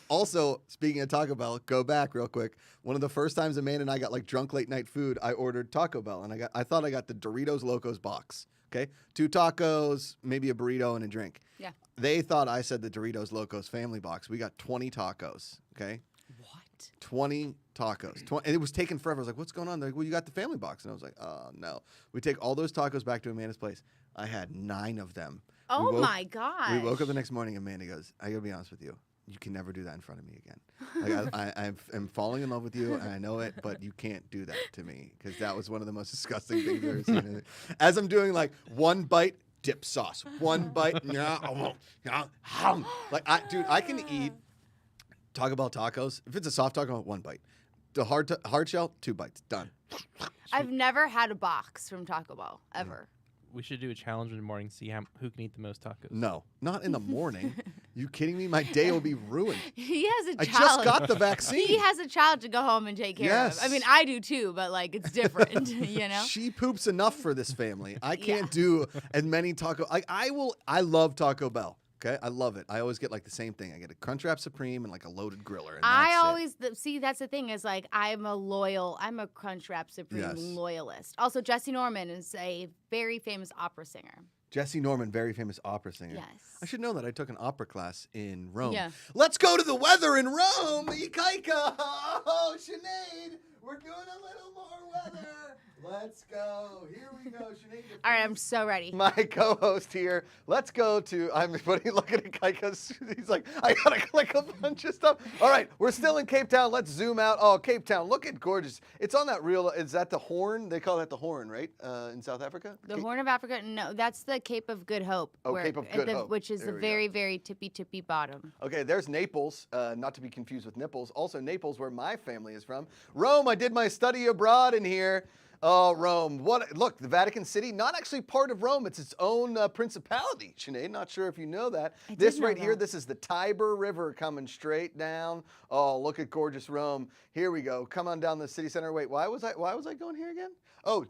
Also, speaking of Taco Bell, go back real quick. One of the first times Amanda and I got like drunk late night food, I ordered Taco Bell and I thought I got the Doritos Locos box. Okay. 2 tacos, maybe a burrito and a drink. Yeah. They thought I said the Doritos Locos family box. We got 20 tacos. Okay. What? 20 tacos. And it was taking forever. I was like, what's going on? They're like, well, you got the family box. And I was like, oh, no. We take all those tacos back to Amanda's place. I had 9 of them. Oh my God. We woke up the next morning. Amanda goes, I got to be honest with you. You can never do that in front of me again. Like, I'm falling in love with you, and I know it, but you can't do that to me because that was one of the most disgusting things I've ever seen. As I'm doing like one bite, dip sauce. One bite, like I can eat Taco Bell tacos. If it's a soft taco, 1 bite. The hard shell, 2 bites, done. I've never had a box from Taco Bell ever. We should do a challenge in the morning, see who can eat the most tacos. No, not in the morning. You kidding me? My day will be ruined. He has a I child. just got the vaccine. He has a child to go home and take care of. I mean, I do too, but like it's different, you know? She poops enough for this family. I can't do as many taco. I love Taco Bell. Okay, I love it. I always get like the same thing. I get a Crunchwrap Supreme and like a loaded griller. And I that's always see that's the thing is like I'm a Crunchwrap Supreme Yes. loyalist. Also, Jesse Norman is a very famous opera singer. Jesse Norman, very famous opera singer. Yes. I should know that. I took an opera class in Rome. Yeah. Let's go to the weather in Rome. Ikaika. Oh, Sinead. We're doing a little more weather. Let's go. Here we go, Sinead. All right, I'm so ready. My co-host here. Let's go to. I'm looking at Kaika's. He's like, I gotta click a bunch of stuff. All right, we're still in Cape Town. Let's zoom out. Oh, Cape Town, look at gorgeous. It's on that real. Is that the Horn? They call that the Horn, right? In South Africa. The Horn of Africa? No, that's the Cape of Good Hope. Oh, Cape of Good Hope. Which is There the we go. very, very tippy bottom. Okay, there's Naples, not to be confused with nipples. Also Naples, where my family is from. Rome, I did my study abroad in here. Oh, Rome. Look, the Vatican City, not actually part of Rome. It's its own principality, Sinead. Not sure if you know that. I did This know right here, that. this is the Tiber River coming straight down. Oh, look at gorgeous Rome. Here we go. Come on down the city center. Wait, why was I going here again? Oh,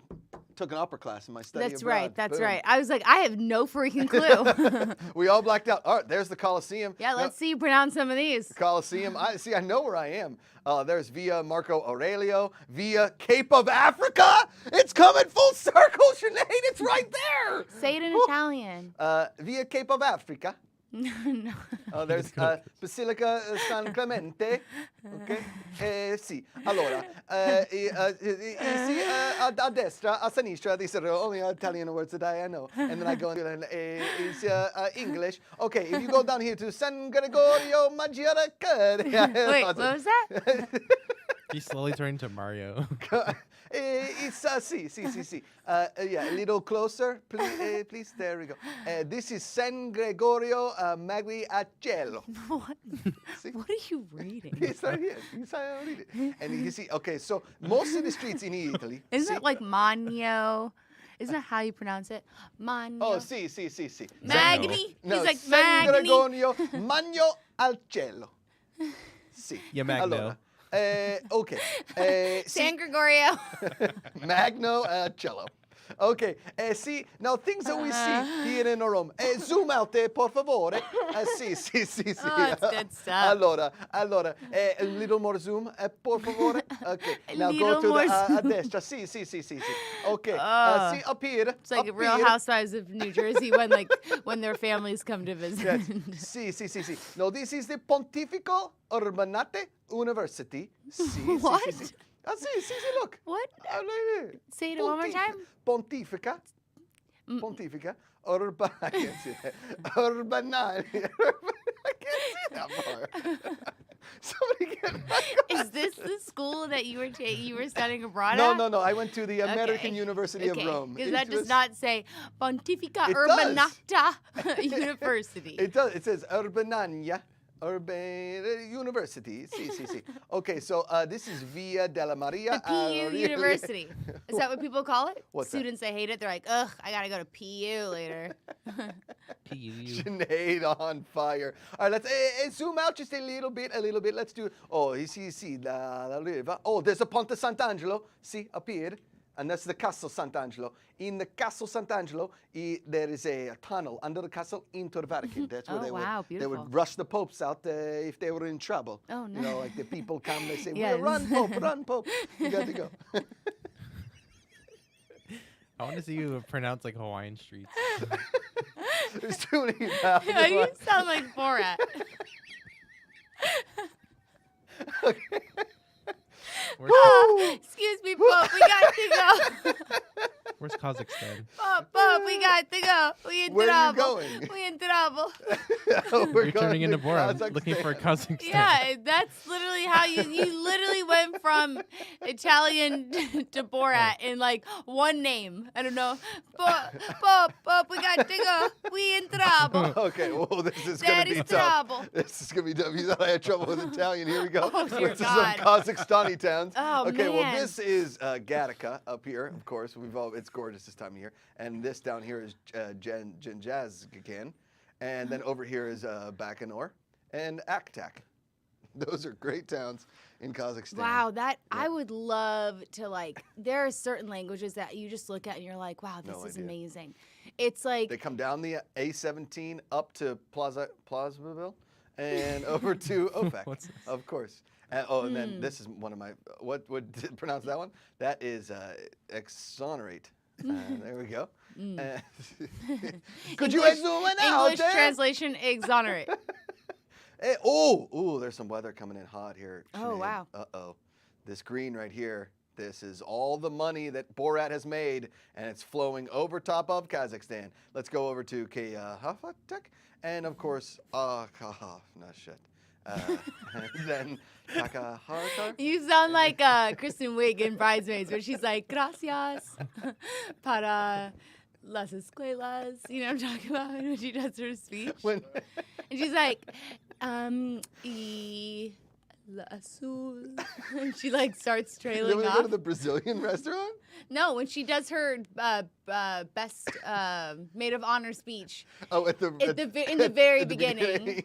Took an upper class in my study That's abroad. right. That's Boom. right. I was like, I have no freaking clue. We all blacked out. All right, there's the Colosseum. Yeah, let's see you pronounce some of these. Colosseum. I know where I am. There's Via Marco Aurelio, Via Cape of Africa. It's coming full circle, Sinead. It's right there. Say it in Italian. Via Cape of Africa. No. There's Basilica San Clemente. Ok? Sì. Allora, sì, a destra, a sinistra. These are the only Italian words that I know. And then I go into English. Okay, if you go down here to San Gregorio Maggiore. Wait, what was that? He's slowly turning to Mario. It's sì. Yeah, a little closer, please. Please. There we go. This is San Gregorio Maggiore. What? See? What are you reading? It's right here. Read it. And you see, okay, so most of the streets in Italy. Isn't it like Magno? Isn't that how you pronounce it? Magno. Oh, sì. Magni? No, He's like San Magni. Gregorio Magno al cielo. Sì. Yeah, Magno. Allora, okay. San Gregorio. Magno cello. Okay, see, now things that we see here in Rome. Zoom out, por favore. Sì. Oh, it's good stuff. Allora, a little more zoom, por favore. Okay, now go little to more the zoom. a destra. Sì. Okay, see, up here. It's like Real Housewives of New Jersey when their families come to visit. Yes. Sì. No, this is the Pontifical Urbanate University. Sì. What? Sì. Sì, look. What? Right here. Say it one more time. Pontifica Urbanale. I can't see that part. Somebody get Is this the school that you were studying abroad No. at? I went to the American University of Rome. Because that It does was- not say Pontifica It does. Urbanata University. It does. It says Urbanania. Urban University. Sì. Okay, so this is Via della Maria. The PU University. Is that what people call it? What's that? Students that hate it, they're like, ugh, I gotta go to PU later. PU. Sinead on fire. All right, let's zoom out just a little bit. Let's do. Oh, see, la river. Oh, there's a Ponte Sant'Angelo. See, up here. And that's the Castle Sant'Angelo. In the Castle Sant'Angelo, there is a tunnel under the castle into the Vatican. That's where Oh, wow, they beautiful. would rush the popes out if they were in trouble. Oh, no. You know, like the people come, they say, Yes. run, Pope. You got to go. I want to see you pronounce like Hawaiian streets. There's too many now. You sound like Borat. Excuse me, Pope, we got to go. Where's Kazakhstan? Pope, we got to go. We in Where are you trouble. going? We in trouble. We're You're going turning into to Borat, looking for Kazakhstan. Kazakhstan. Yeah, that's literally how you literally went from Italian to Borat in like one name. I don't know. Pope, we got to go. We in trouble. Okay, well, this is going to be Daddy's tough. trouble. This is going to be tough. You thought I had trouble with Italian. Here we go. Oh, dear With some God. Kazakhstani towns. Oh, okay, well, man. this is Gattaca up here, of course. It's gorgeous this time of year. And this down here is Genjazgan. And then over here is Bacanor and Aktak. Those are great towns in Kazakhstan. Wow, I would love to there are certain languages that you just look at and you're like, wow, this No is idea. amazing. It's like They come down the A17 up to Plausaville and over to OFAC, What's this? of course. And, and then this is one of my, what pronounce that one? That is exonerate. There we go. Could you zoom in out English there? translation, exonerate. There's some weather coming in hot here. Oh, Sinead. wow. Uh-oh. This green right here, this is all the money that Borat has made, and it's flowing over top of Kazakhstan. Let's go over to Hafatek, and of course, not shit. Then Kakaharkar. You sound like Kristen Wiig in Bridesmaids, where she's like, gracias para las escuelas. You know what I'm talking about when she does her speech? When And she's like, y la azul. And she starts you trailing want to off. go to the Brazilian restaurant? No, when she does her best maid of honor speech. Oh, In the very at the beginning.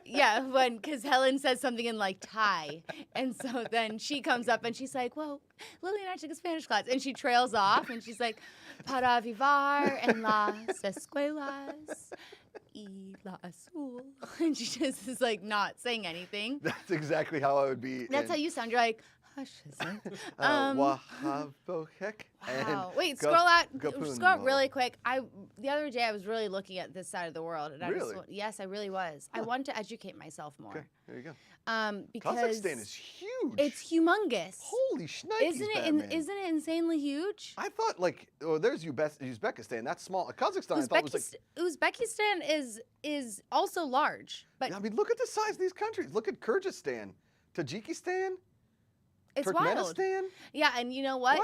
Yeah, because Helen says something in like Thai, and so then she comes up and she's like, "Well, Lily and I took a Spanish class," and she trails off and she's like, "Para vivar en las escuelas y la azul," and she just is like not saying anything. That's exactly how I would be. That's how you sound. You're like, hush, Wahabohek. Wow. Wait, scroll out really quick. The other day I was really looking at this side of the world, and yes, I really was. I wanted to educate myself more. Okay, there you go. Because Kazakhstan is huge. It's humongous. Holy shnikes, Isn't it insanely huge? I thought there's Uzbekistan. That's small. Kazakhstan. I thought was like. Uzbekistan is also large, but I mean, look at the size of these countries. Look at Kyrgyzstan, Tajikistan. It's Turkmenistan? wild. Yeah, and you know what?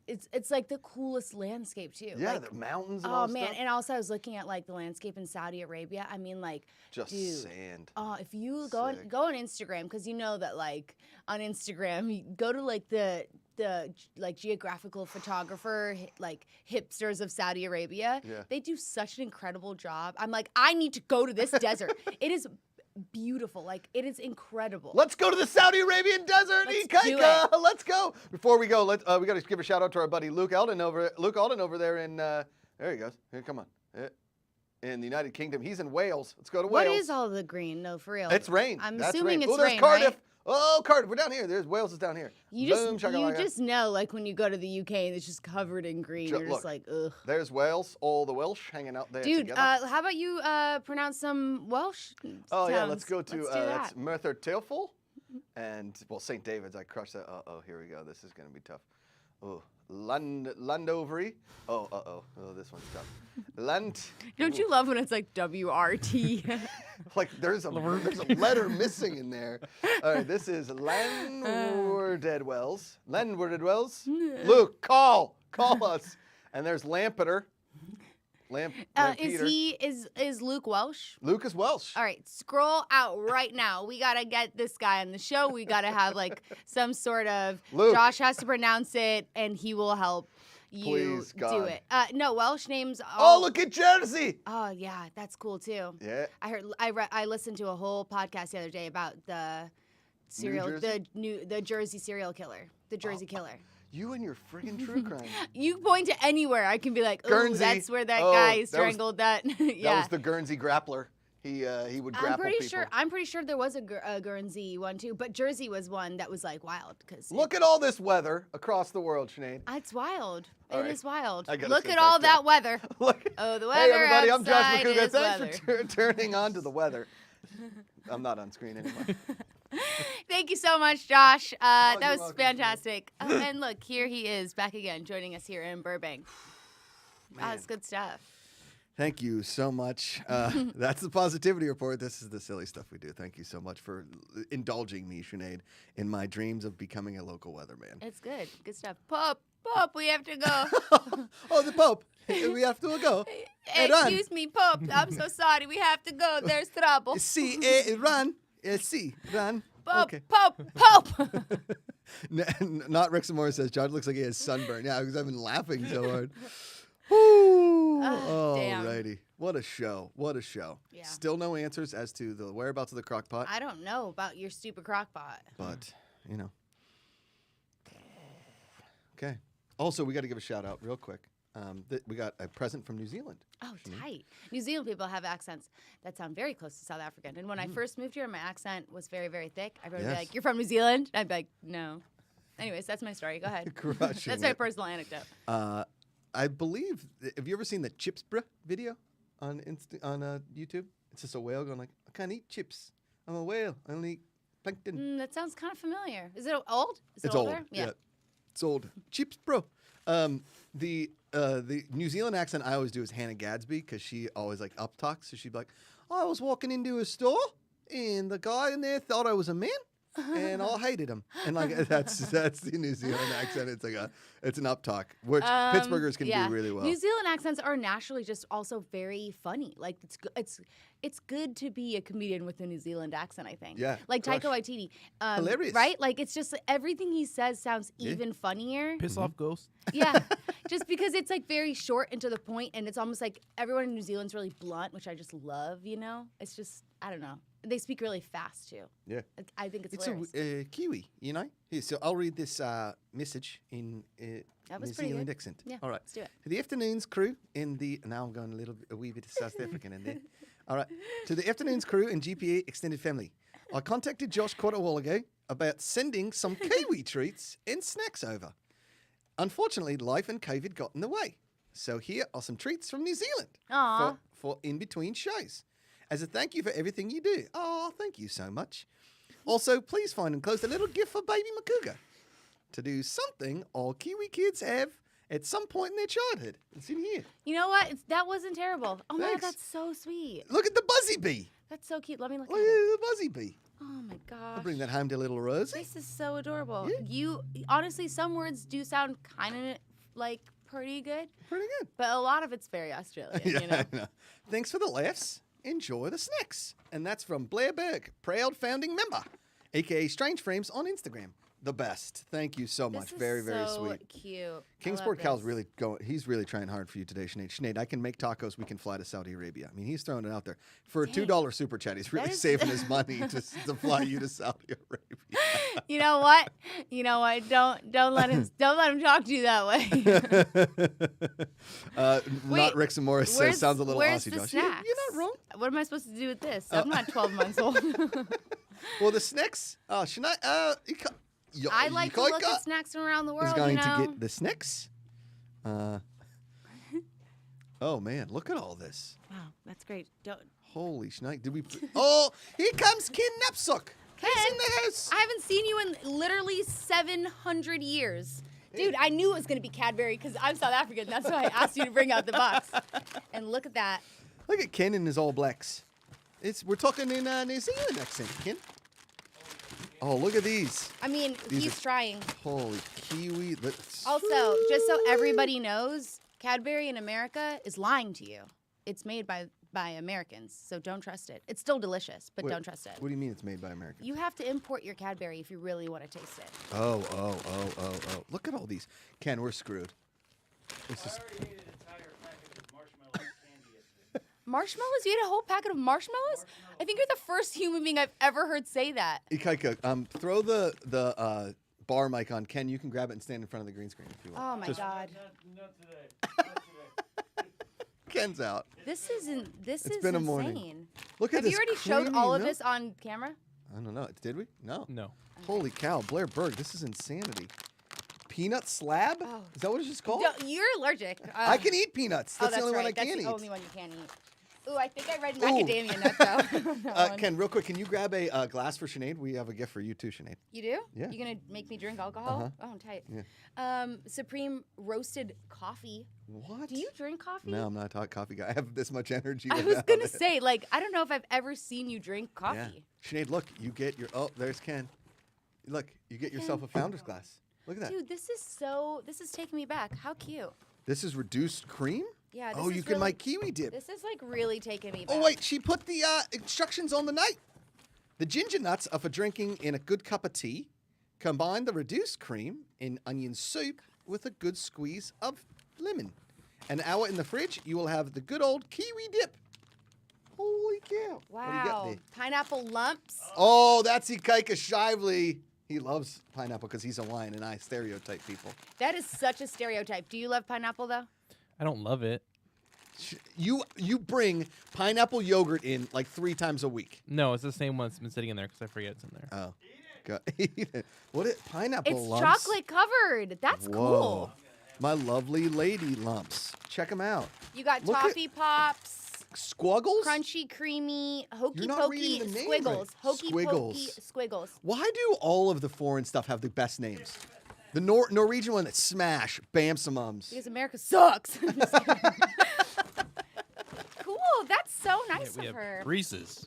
It's like the coolest landscape too. Yeah, like, the mountains and all that stuff. And also I was looking at like the landscape in Saudi Arabia. I mean, like, just sand. Oh, if you go on Instagram, because you know that like on Instagram, you go to like the like geographical photographer like hipsters of Saudi Arabia. Yeah. They do such an incredible job. I'm like, I need to go to this desert. It is beautiful. Like, it is incredible. Let's go to the Saudi Arabian desert. Let's go. Before we go, we got to give a shout out to our buddy Luke Alden over there in there he goes. Here, come on. In the United Kingdom. He's in Wales. Let's go to Wales. What is all the green? No, for real. It's rain. I'm That's assuming rain. it's there's rain, Cardiff. right? Oh, Cardiff. We're down here. There's Wales is down here. You just know, like, when you go to the UK and it's just covered in green, you're just like, ugh. There's Wales, all the Welsh hanging out there Dude, together. how about you pronounce some Welsh Oh, towns? yeah, let's go to that's Merthyr Tydfil and, St. David's. I crushed that. Uh-oh, here we go. This is going to be tough. Oh, Landovery. Oh, this one's tough. Don't you love when it's like WRT? Like there's a letter missing in there. All right, this is Llanwrdedwells. Luke, call us. And there's Lampeter. Is Luke Welsh? Luke is Welsh. All right, scroll out right now. We gotta get this guy on the show. We gotta have like some sort of Luke. Josh has to pronounce it, and he will help you Please, God. do it. No, Welsh names. Oh, look at Jersey. Oh yeah, that's cool too. Yeah. I listened to a whole podcast the other day about the Jersey serial killer, the Jersey Killer. You and your friggin' true crime. You point to anywhere, I can be like, oh, that's where that guy strangled that. Yeah. That was the Guernsey grappler. He would grapple people. I'm pretty sure there was a Guernsey one too, but Jersey was one that was like wild. Look at all this weather across the world, Sinead. It's wild. All It is wild. Look at all that weather. Oh, the weather. Hey, everybody, I'm Josh outside Macuga. is Thanks for turning on to the weather. I'm not on screen anymore. Thank you so much, Josh. That was welcome, fantastic. And look, here he is back again, joining us here in Burbank. That's good stuff. Thank you so much. That's the Positivity Report. This is the silly stuff we do. Thank you so much for indulging me, Sinead, in my dreams of becoming a local weatherman. It's good. Good stuff. Pope, we have to go. Oh, the Pope. We have to go. Excuse me, Pope. I'm so sorry. We have to go. There's trouble. Run. Run. Pope, Okay. Pope. Not Rick Samora says, Josh looks like he has sunburn. Yeah, because I've been laughing so hard. Woo. Alrighty. What a show. Yeah. Still no answers as to the whereabouts of the crockpot. I don't know about your stupid crockpot. But, Okay. Also, we got to give a shout out real quick. We got a present from New Zealand. Oh, tight. New Zealand people have accents that sound very close to South African. And when I first moved here, my accent was very, very thick. Everyone would be like, "You're from New Zealand?" I'd be like, "No." Anyways, that's my story. Go ahead. That's my personal anecdote. I believe, have you ever seen the Chips Bruh video on YouTube? It's just a whale going like, I can't eat chips. I'm a whale. I only eat plankton. That sounds kind of familiar. Is it old? It's older? Old. Yeah. It's old. Chips Bro. The New Zealand accent I always do is Hannah Gadsby because she always like up talks. So she'd be like, I was walking into a store and the guy in there thought I was a man and I hated them. And like that's the New Zealand accent. It's an uptalk, which Pittsburghers can do really well. New Zealand accents are naturally just also very funny. Like it's good to be a comedian with a New Zealand accent, I think. Yeah, Like gosh. Taika Waititi. Hilarious. Right? Like it's just everything he says sounds even funnier. Piss off ghost. Yeah. Just because it's like very short and to the point, and it's almost like everyone in New Zealand's really blunt, which I just love, you know? It's just, I don't know. They speak really fast too. Yeah. I think it's It's hilarious. a Kiwi, you know. Here, so I'll read this message in That was New pretty Zealand good. accent. Yeah, All right. let's do it. To the afternoon's crew in the now I'm going a wee bit of South African in there. All right. To the afternoon's crew and GPA extended family. I contacted Josh quite a while ago about sending some Kiwi treats and snacks over. Unfortunately, life and COVID got in the way. So here are some treats from New Zealand Aw. for in between shows. As a thank you for everything you do. Oh, thank you so much. Also, please find enclosed a little gift for baby Macuga to do something all Kiwi kids have at some point in their childhood. It's in here. You know what? That wasn't terrible. Oh my God, Thanks. that's so sweet. Look at the buzzy bee. That's so cute. Let me look Look at at it. the buzzy bee. Oh my I'll gosh. bring that home to little Rosie. This is so adorable. Yeah. You honestly, some words do sound kind of like pretty good, Pretty good. but a lot of it's very Australian. Yeah, You know. I know. Thanks for the laughs. Enjoy the snacks. And that's from Blair Berg, proud founding member, aka Strange Frames on Instagram. The best. Thank you so much. This is Very, very so sweet. cute. Kingsport Cal's really going. He's really trying hard for you today, Sinead. Sinead, I can make tacos. We can fly to Saudi Arabia. I mean, he's throwing it out there for a Dang. $2 super chat. He's really is- saving his money to fly you to Saudi Arabia. You know what? You know what? Don't let him talk to you that way. Not Rick Morris says sounds a little where's Aussie, the Josh. snacks? You're not wrong. What am I supposed to do with this? I'm not 12 months old. Well, the snacks. Sinead, I like to look at snacks from around the world. is going you know? to get the snacks. Oh man, look at all this. Wow, that's great. Don't. Holy shnipe. Did we Oh, here comes Ken Knapsock. He's Ken, in the house. I haven't seen you in literally 700 years. Dude, I knew it was going to be Cadbury because I'm South African. That's why I asked you to bring out the box. And look at that. Look at Ken in his all blacks. We're talking in New Zealand accent, Ken. Oh, look at these. I mean, These he's are- trying. Holy Kiwi. Also, just so everybody knows, Cadbury in America is lying to you. It's made by Americans, so don't trust it. It's still delicious, but Wait, don't trust it. What do you mean it's made by Americans? You have to import your Cadbury if you really want to taste it. Oh. Look at all these. Ken, we're screwed. This is I already ate an entire package of marshmallow candy yesterday. Marshmallows? You ate a whole packet of marshmallows? I think you're the first human being I've ever heard say that. Ikaika, throw the bar mic on. Ken, you can grab it and stand in front of the green screen if you want. Oh my God. Not today. Not today. Ken's out. This is It's been a morning. insane. Look at Have this. you already showed creamy all of milk. this on camera? I don't know. Did we? No. No. Holy cow, Blair Berg, this is insanity. Peanut slab? Oh. Is that what it's just called? No, you're allergic. I can eat peanuts. That's the only one I That's can the eat. only one you can eat. Ooh, I think I read Ooh. macadamia nut though. That one. Ken, real quick, can you grab a glass for Sinead? We have a gift for you too, Sinead. You do? Yeah. You gonna make me drink alcohol? Uh-huh. Oh, tight. Yeah. Supreme roasted coffee. What? Do you drink coffee? No, I'm not a hot coffee guy. I have this much energy. I was without gonna it. say, like, I don't know if I've ever seen you drink Yeah. coffee. Sinead, look, you get your. Oh, there's Ken. Look, you get yourself a founder's glass. Look at that. Dude, this is taking me back. How cute. This is reduced cream? Yeah. This Oh, is you can really, make kiwi dip. This is like really taking me back. Oh, wait, she put the instructions on the note. The ginger nuts are for drinking in a good cup of tea. Combine the reduced cream in onion soup with a good squeeze of lemon. An hour in the fridge, you will have the good old kiwi dip. Holy cow. What do you got Wow. there? Pineapple lumps. Oh, that's Ikaika Shively. He loves pineapple because he's Hawaiian and I stereotype people. That is such a stereotype. Do you love pineapple though? I don't love it. You bring pineapple yogurt in like 3 times a week. No, it's the same one that's been sitting in there because I forget it's in there. Oh. Eat it. What is pineapple It's lumps? chocolate covered. That's Whoa. cool. My lovely lady lumps. Check them out. You got Look at- toffee pops. Squuggles? Crunchy, creamy, hokey You're not pokey reading the name squiggles. right. Hokey Squiggles. pokey squiggles. Why do all of the foreign stuff have the best names? The Norwegian one that's Smash, Bamsamums. Because America sucks. I'm just kidding. Cool. Oh, that's so nice we of have her. Reese's.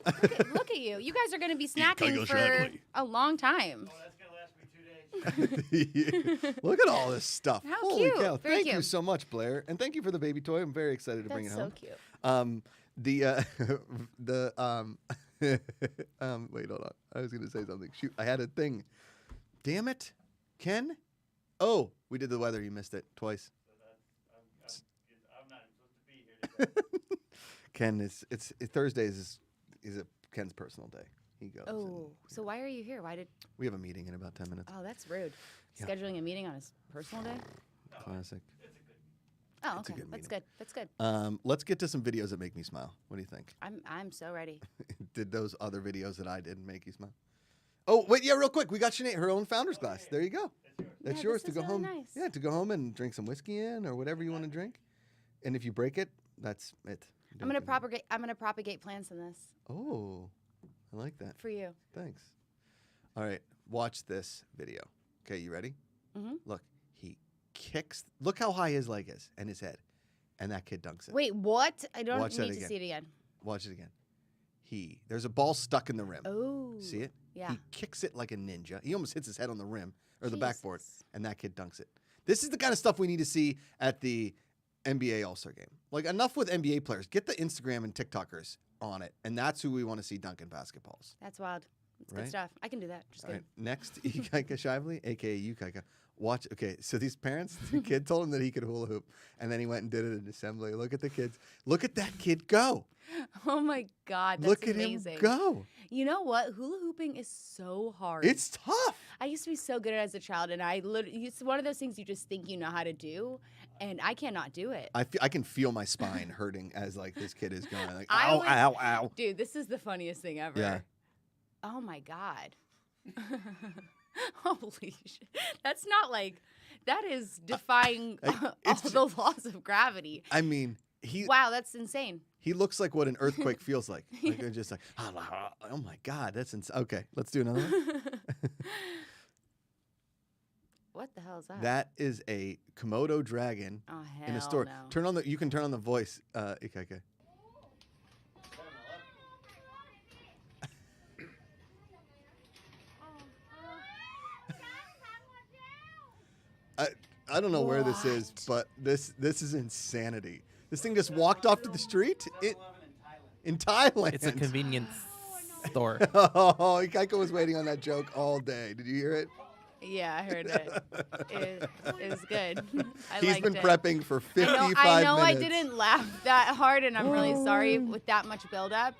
Look at you. You guys are going to be snacking for Charlie. a long time. Oh, that's gonna last me 2 days. Look at all this stuff. How Holy cute. cow. Very Thank you cute. so much, Blair. And thank you for the baby toy. I'm very excited to bring it That's home. so cute. Wait, hold on. I was going to say something. Shoot, I had a thing. Damn it. Ken? Oh, we did the weather. You missed it twice. I'm not supposed to be here today. Ken it's Thursdays is Ken's personal day. He goes. and- Oh, so why are you here? Why did? We have a meeting in about 10 minutes. Oh, that's rude. Yeah. Scheduling a meeting on his personal day. Classic. Oh, It's a okay. good That's meeting. good. That's good. Let's get to some videos that make me smile. What do you think? I'm so ready. Did those other videos that I did make you smile? Oh, wait, yeah, real quick. We got Sinead her own founder's glass. There you go. That's Yeah, yours this to is go really home. nice. Yeah, to go home and drink some whiskey in or whatever you want to drink. And if you break it, that's it. I'm gonna propagate plants in this Oh, I like that. for you. Thanks. All right, watch this video. Okay, you ready? Mhm. Look, he kicks. Look how high his leg is and his head, and that kid dunks it. Wait, what? I don't Watch that need to again. see it again. Watch it again. There's a ball stuck in the rim. Oh. See it? Yeah. He kicks it like a ninja. He almost hits his head on the rim or the backboard, Jesus. and that kid dunks it. This is the kind of stuff we need to see at the NBA All-Star game. Like, enough with NBA players. Get the Instagram and TikTokers on it, and that's who we want to see dunking basketballs. That's wild. That's Right? good stuff. I can do that. Just All kidding. right, next, Ikaika Shively, a.k.a. Yukaika. Watch, okay, so these parents, the kid told him that he could hula hoop, and then he went and did it in assembly. Look at the kids. Look at that kid go. Oh my God, that's Look at amazing. him go. You know what? Hula hooping is so hard. It's tough. I used to be so good at it as a child, and it's one of those things you just think you know how to do, and I cannot do it. I can feel my spine hurting as like this kid is going like I ow would- ow ow. Dude, this is the funniest thing ever. Yeah. Oh my God. Holy shit. That's not like, that is defying all it's the laws of gravity. I mean, he Wow, that's insane. he looks like what an earthquake feels like. Like they're just like oh my god, that's okay. Let's do another one. What the hell is that? That is a Komodo dragon Oh, hell in a store. no. You can turn on the voice, Ikaika. I don't know where this is, but this is insanity. This thing just walked off to the street in Thailand. It's a convenience store. Oh, Ikaika was waiting on that joke all day. Did you hear it? Yeah, I heard it. It was good. I He's liked been it. prepping for 55 I know minutes. I didn't laugh that hard, and I'm really sorry with that much buildup.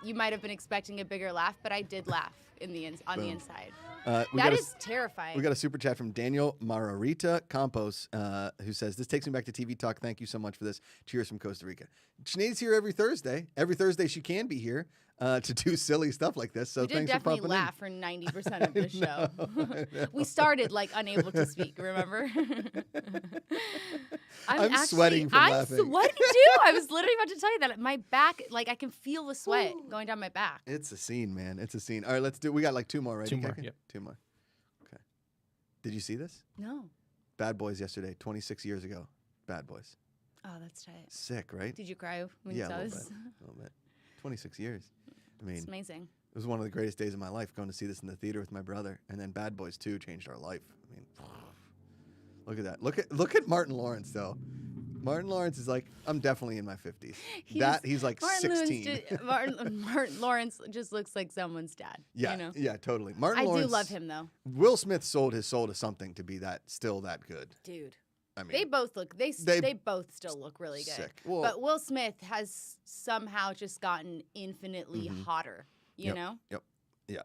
You might have been expecting a bigger laugh, but I did laugh on the inside. That is terrifying. We got a super chat from Daniel Mararita Campos, who says, "This takes me back to TV talk. Thank you so much for this. Cheers from Costa Rica." Sinead's here every Thursday. Every Thursday she can be here to do silly stuff like this. So We did thanks for definitely popping laugh for 90% of the show. We started like unable to speak, remember? I'm sweating from laughing. What did you do? I was literally about to tell you that my back, like I can feel the sweat going down my back. It's a scene, man. It's a scene. All right, let's do. We got like two more, right? Two more, Ikaika? yep. 2 more. Okay. Did you see this? No. Bad Boys yesterday, 26 years ago. Bad Boys. Oh, that's tight. Sick, right? Did you cry when Yeah, you saw a little this? bit. A little bit. 26 years. I mean, It's amazing. it was one of the greatest days of my life going to see this in the theater with my brother, and then Bad Boys 2 changed our life. I mean, look at that. Look at Martin Lawrence though. Martin Lawrence is like, I'm definitely in my 50s. He's like Martin 16. Martin Lawrence just looks like someone's dad. Yeah, You know? yeah, totally. Martin I Lawrence. do love him though. Will Smith sold his soul to something to be still that good. Dude. I mean, They both look. They both still look really good. sick. Well- but Will Smith has somehow just gotten infinitely hotter. You Yep. know, Yep. Yeah.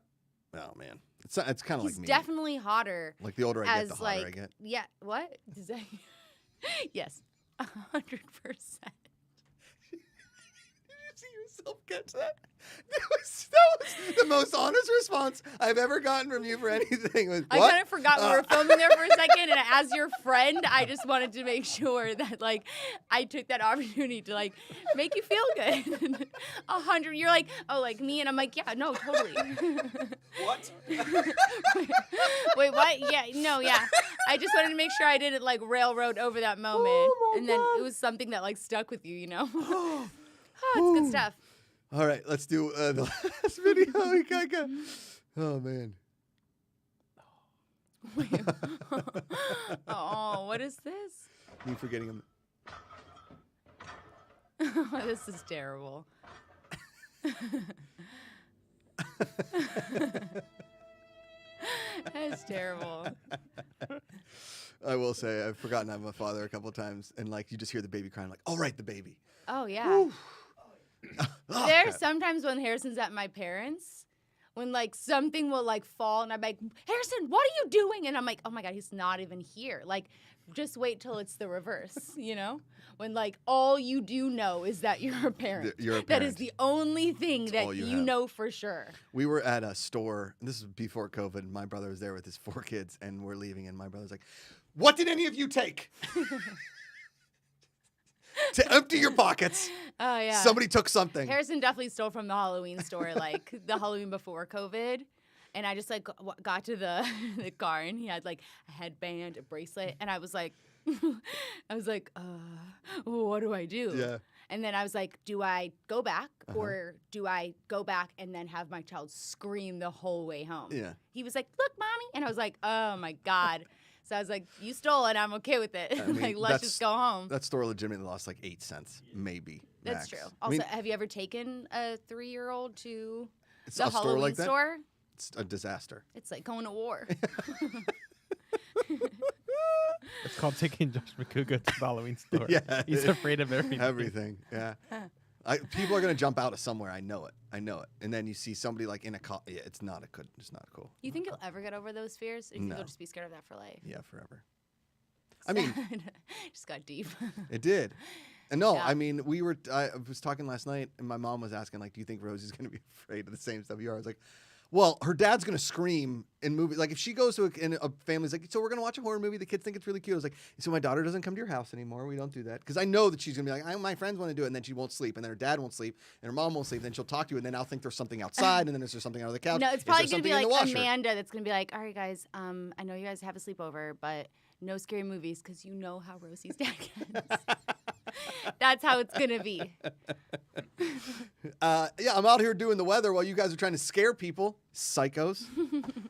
Oh man, it's kind of like he's me. definitely hotter. Like the older I get, As the hotter I like get. yeah, what? Does that- yes, 100%. Did you see yourself catch that? That was the most honest response I've ever gotten from you for anything. Was, I what? kind of forgot we were filming there for a second, and as your friend, I just wanted to make sure that like I took that opportunity to like make you feel good. 100, you're like, oh, like me, and I'm like, yeah, no, totally. What? Wait, what? Yeah, no, yeah. I just wanted to make sure I didn't like railroad over that moment, and then it was something that like stuck with you, you know. Oh, it's good stuff. All right, let's do the last video. We got. Oh man. Oh, what is this? Me forgetting him. This is terrible. That's terrible. I will say I've forgotten I'm a father a couple of times, and like you just hear the baby crying, like, "All right, the baby." Oh yeah. Woo. There's sometimes when Harrison's at my parents, when like something will like fall, and I'm like, Harrison, what are you doing? And I'm like, oh my God, he's not even here. Like, just wait till it's the reverse, you know? When like all you do know is that you're a parent. You're a That parent. is the only thing That's all that you you have. know for sure. We were at a store, and this is before COVID. My brother was there with his 4 kids, and we're leaving, and my brother's like, "What did any of you take to empty your pockets?" Oh yeah. Somebody took something. Harrison definitely stole from the Halloween store, like the Halloween before COVID. And I just like got to the car, and he had like a headband, a bracelet, and I was like, what do I do? Yeah. And then I was like, do I go back or do I go back and then have my child scream the whole way home? Yeah. He was like, look, mommy. And I was like, oh my God. So I was like, you stole it. I'm okay with it. I mean, like, let's just go home. That store legitimately lost like 8 cents, maybe. That's max. true. I Also, mean, have you ever taken a 3-year-old to it's the a store Halloween like that? store? It's a disaster. It's like going to war. It's called taking Josh Macuga to the Halloween store. Yeah. He's afraid of everything. Everything. Yeah. People are gonna jump out of somewhere. I know it. And then you see somebody like in a yeah, it's not cool. You think you'll ever get over those fears? Or you think No. you'll just be scared of that for life? Yeah, forever. I mean, just got deep. it did. And no, Yeah. I mean, I was talking last night, and my mom was asking, like, do you think Rosie's gonna be afraid of the same stuff you are? I was like, well, her dad's gonna scream in movies. Like, if she goes to a family's like, so we're gonna watch a horror movie. The kids think it's really cute. I was like, so my daughter doesn't come to your house anymore. We don't do that, because I know that she's gonna be like, my friends want to do it, and then she won't sleep, and then her dad won't sleep, and her mom won't sleep. And then she'll talk to you, and then I'll think there's something outside, and then there's something under the couch. No, it's Is there probably gonna something be in like the washer? Amanda that's gonna be like, all right, guys, I know you guys have a sleepover, but no scary movies because you know how Rosie's dad gets. That's how it's gonna be. Yeah, I'm out here doing the weather while you guys are trying to scare people. Psychos.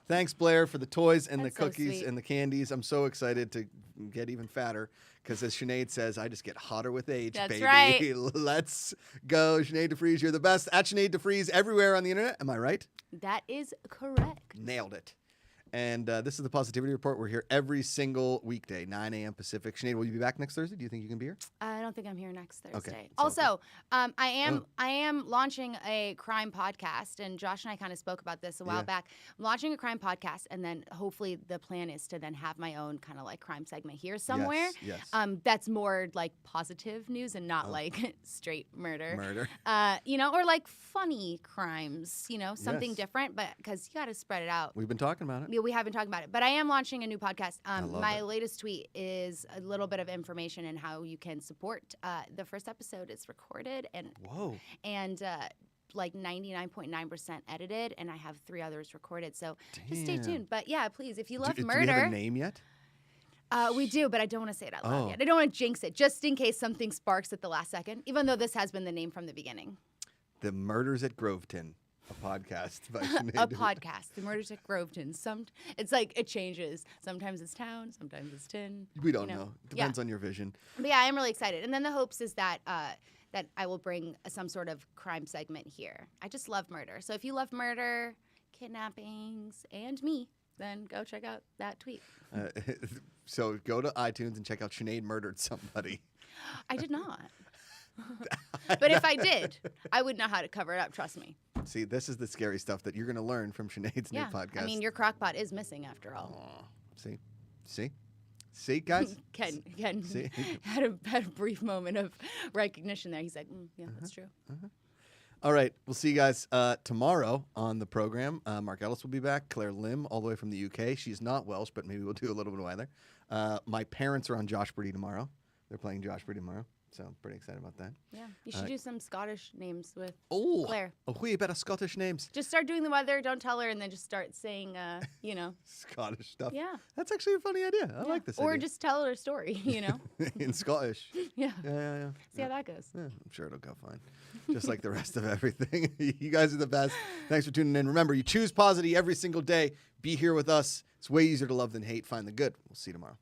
Thanks, Blair, for the toys and That's the so cookies sweet. and the candies. I'm so excited to get even fatter because, as Sinead says, I just get hotter with age, That's baby. right. Let's go. Sinead DeFries, you're the best. At Sinead DeFries everywhere on the internet. Am I right? That is correct. Nailed it. And this is the Positivity Report. We're here every single weekday, 9 a.m. Pacific. Sinead, will you be back next Thursday? Do you think you can be here? I don't think I'm here next Thursday. so Also, I am launching a crime podcast, and Josh and I kind of spoke about this a while Yeah. back. I'm launching a crime podcast, and then hopefully the plan is to then have my own kind of like crime segment here somewhere. Yes. That's more like positive news and not like straight murder. Murder. Or like funny crimes, something Yes. different, but because you got to spread it out. We've been talking about it. We have been talking about it, but I am launching a new podcast. love My it. latest tweet is a little bit of information in how you can support. The first episode is recorded Whoa. and like 99.9% edited, and I have 3 others recorded. So just stay Damn. tuned. But yeah, please, if you love Do we murder, have a name yet? we do, but I don't want to say it out loud Oh. yet. I don't want to jinx it, just in case something sparks at the last second. Even though this has been the name from the beginning. The Murders at Groveton, a podcast by Sinead A DeFries. podcast, The Murders at Groveton. It's like it changes. Sometimes it's town, sometimes it's tin. We don't you know. Yeah. Depends on your vision. But yeah, I am really excited. And then the hopes is that that I will bring some sort of crime segment here. I just love murder. So if you love murder, kidnappings, and me, then go check out that tweet. So go to iTunes and check out Sinead Murdered Somebody. I did not. But if I did, I would know how to cover it up. Trust me. See, this is the scary stuff that you're going to learn from Sinead's Yeah. new podcast. I mean, your crockpot is missing after all. Aw. See, guys? Ken See? had a brief moment of recognition there. He's like, yeah, that's true. All right. We'll see you guys tomorrow on the program. Mark Ellis will be back. Claire Lim, all the way from the UK. She's not Welsh, but maybe we'll do a little bit of either. My parents are on Josh Brady tomorrow. They're playing Josh Brady tomorrow. So I'm pretty excited about that. Yeah. You should do some Scottish names with Oh, Claire. we better Scottish names. Just start doing the weather. Don't tell her, and then just start saying, Scottish stuff. Yeah. That's actually a funny idea. I like this Or idea. just tell her a story, In Scottish. Yeah. Yeah. See how that goes. Yeah, I'm sure it'll go fine. Just like the rest of everything. You guys are the best. Thanks for tuning in. Remember, you choose positive every single day. Be here with us. It's way easier to love than hate. Find the good. We'll see you tomorrow.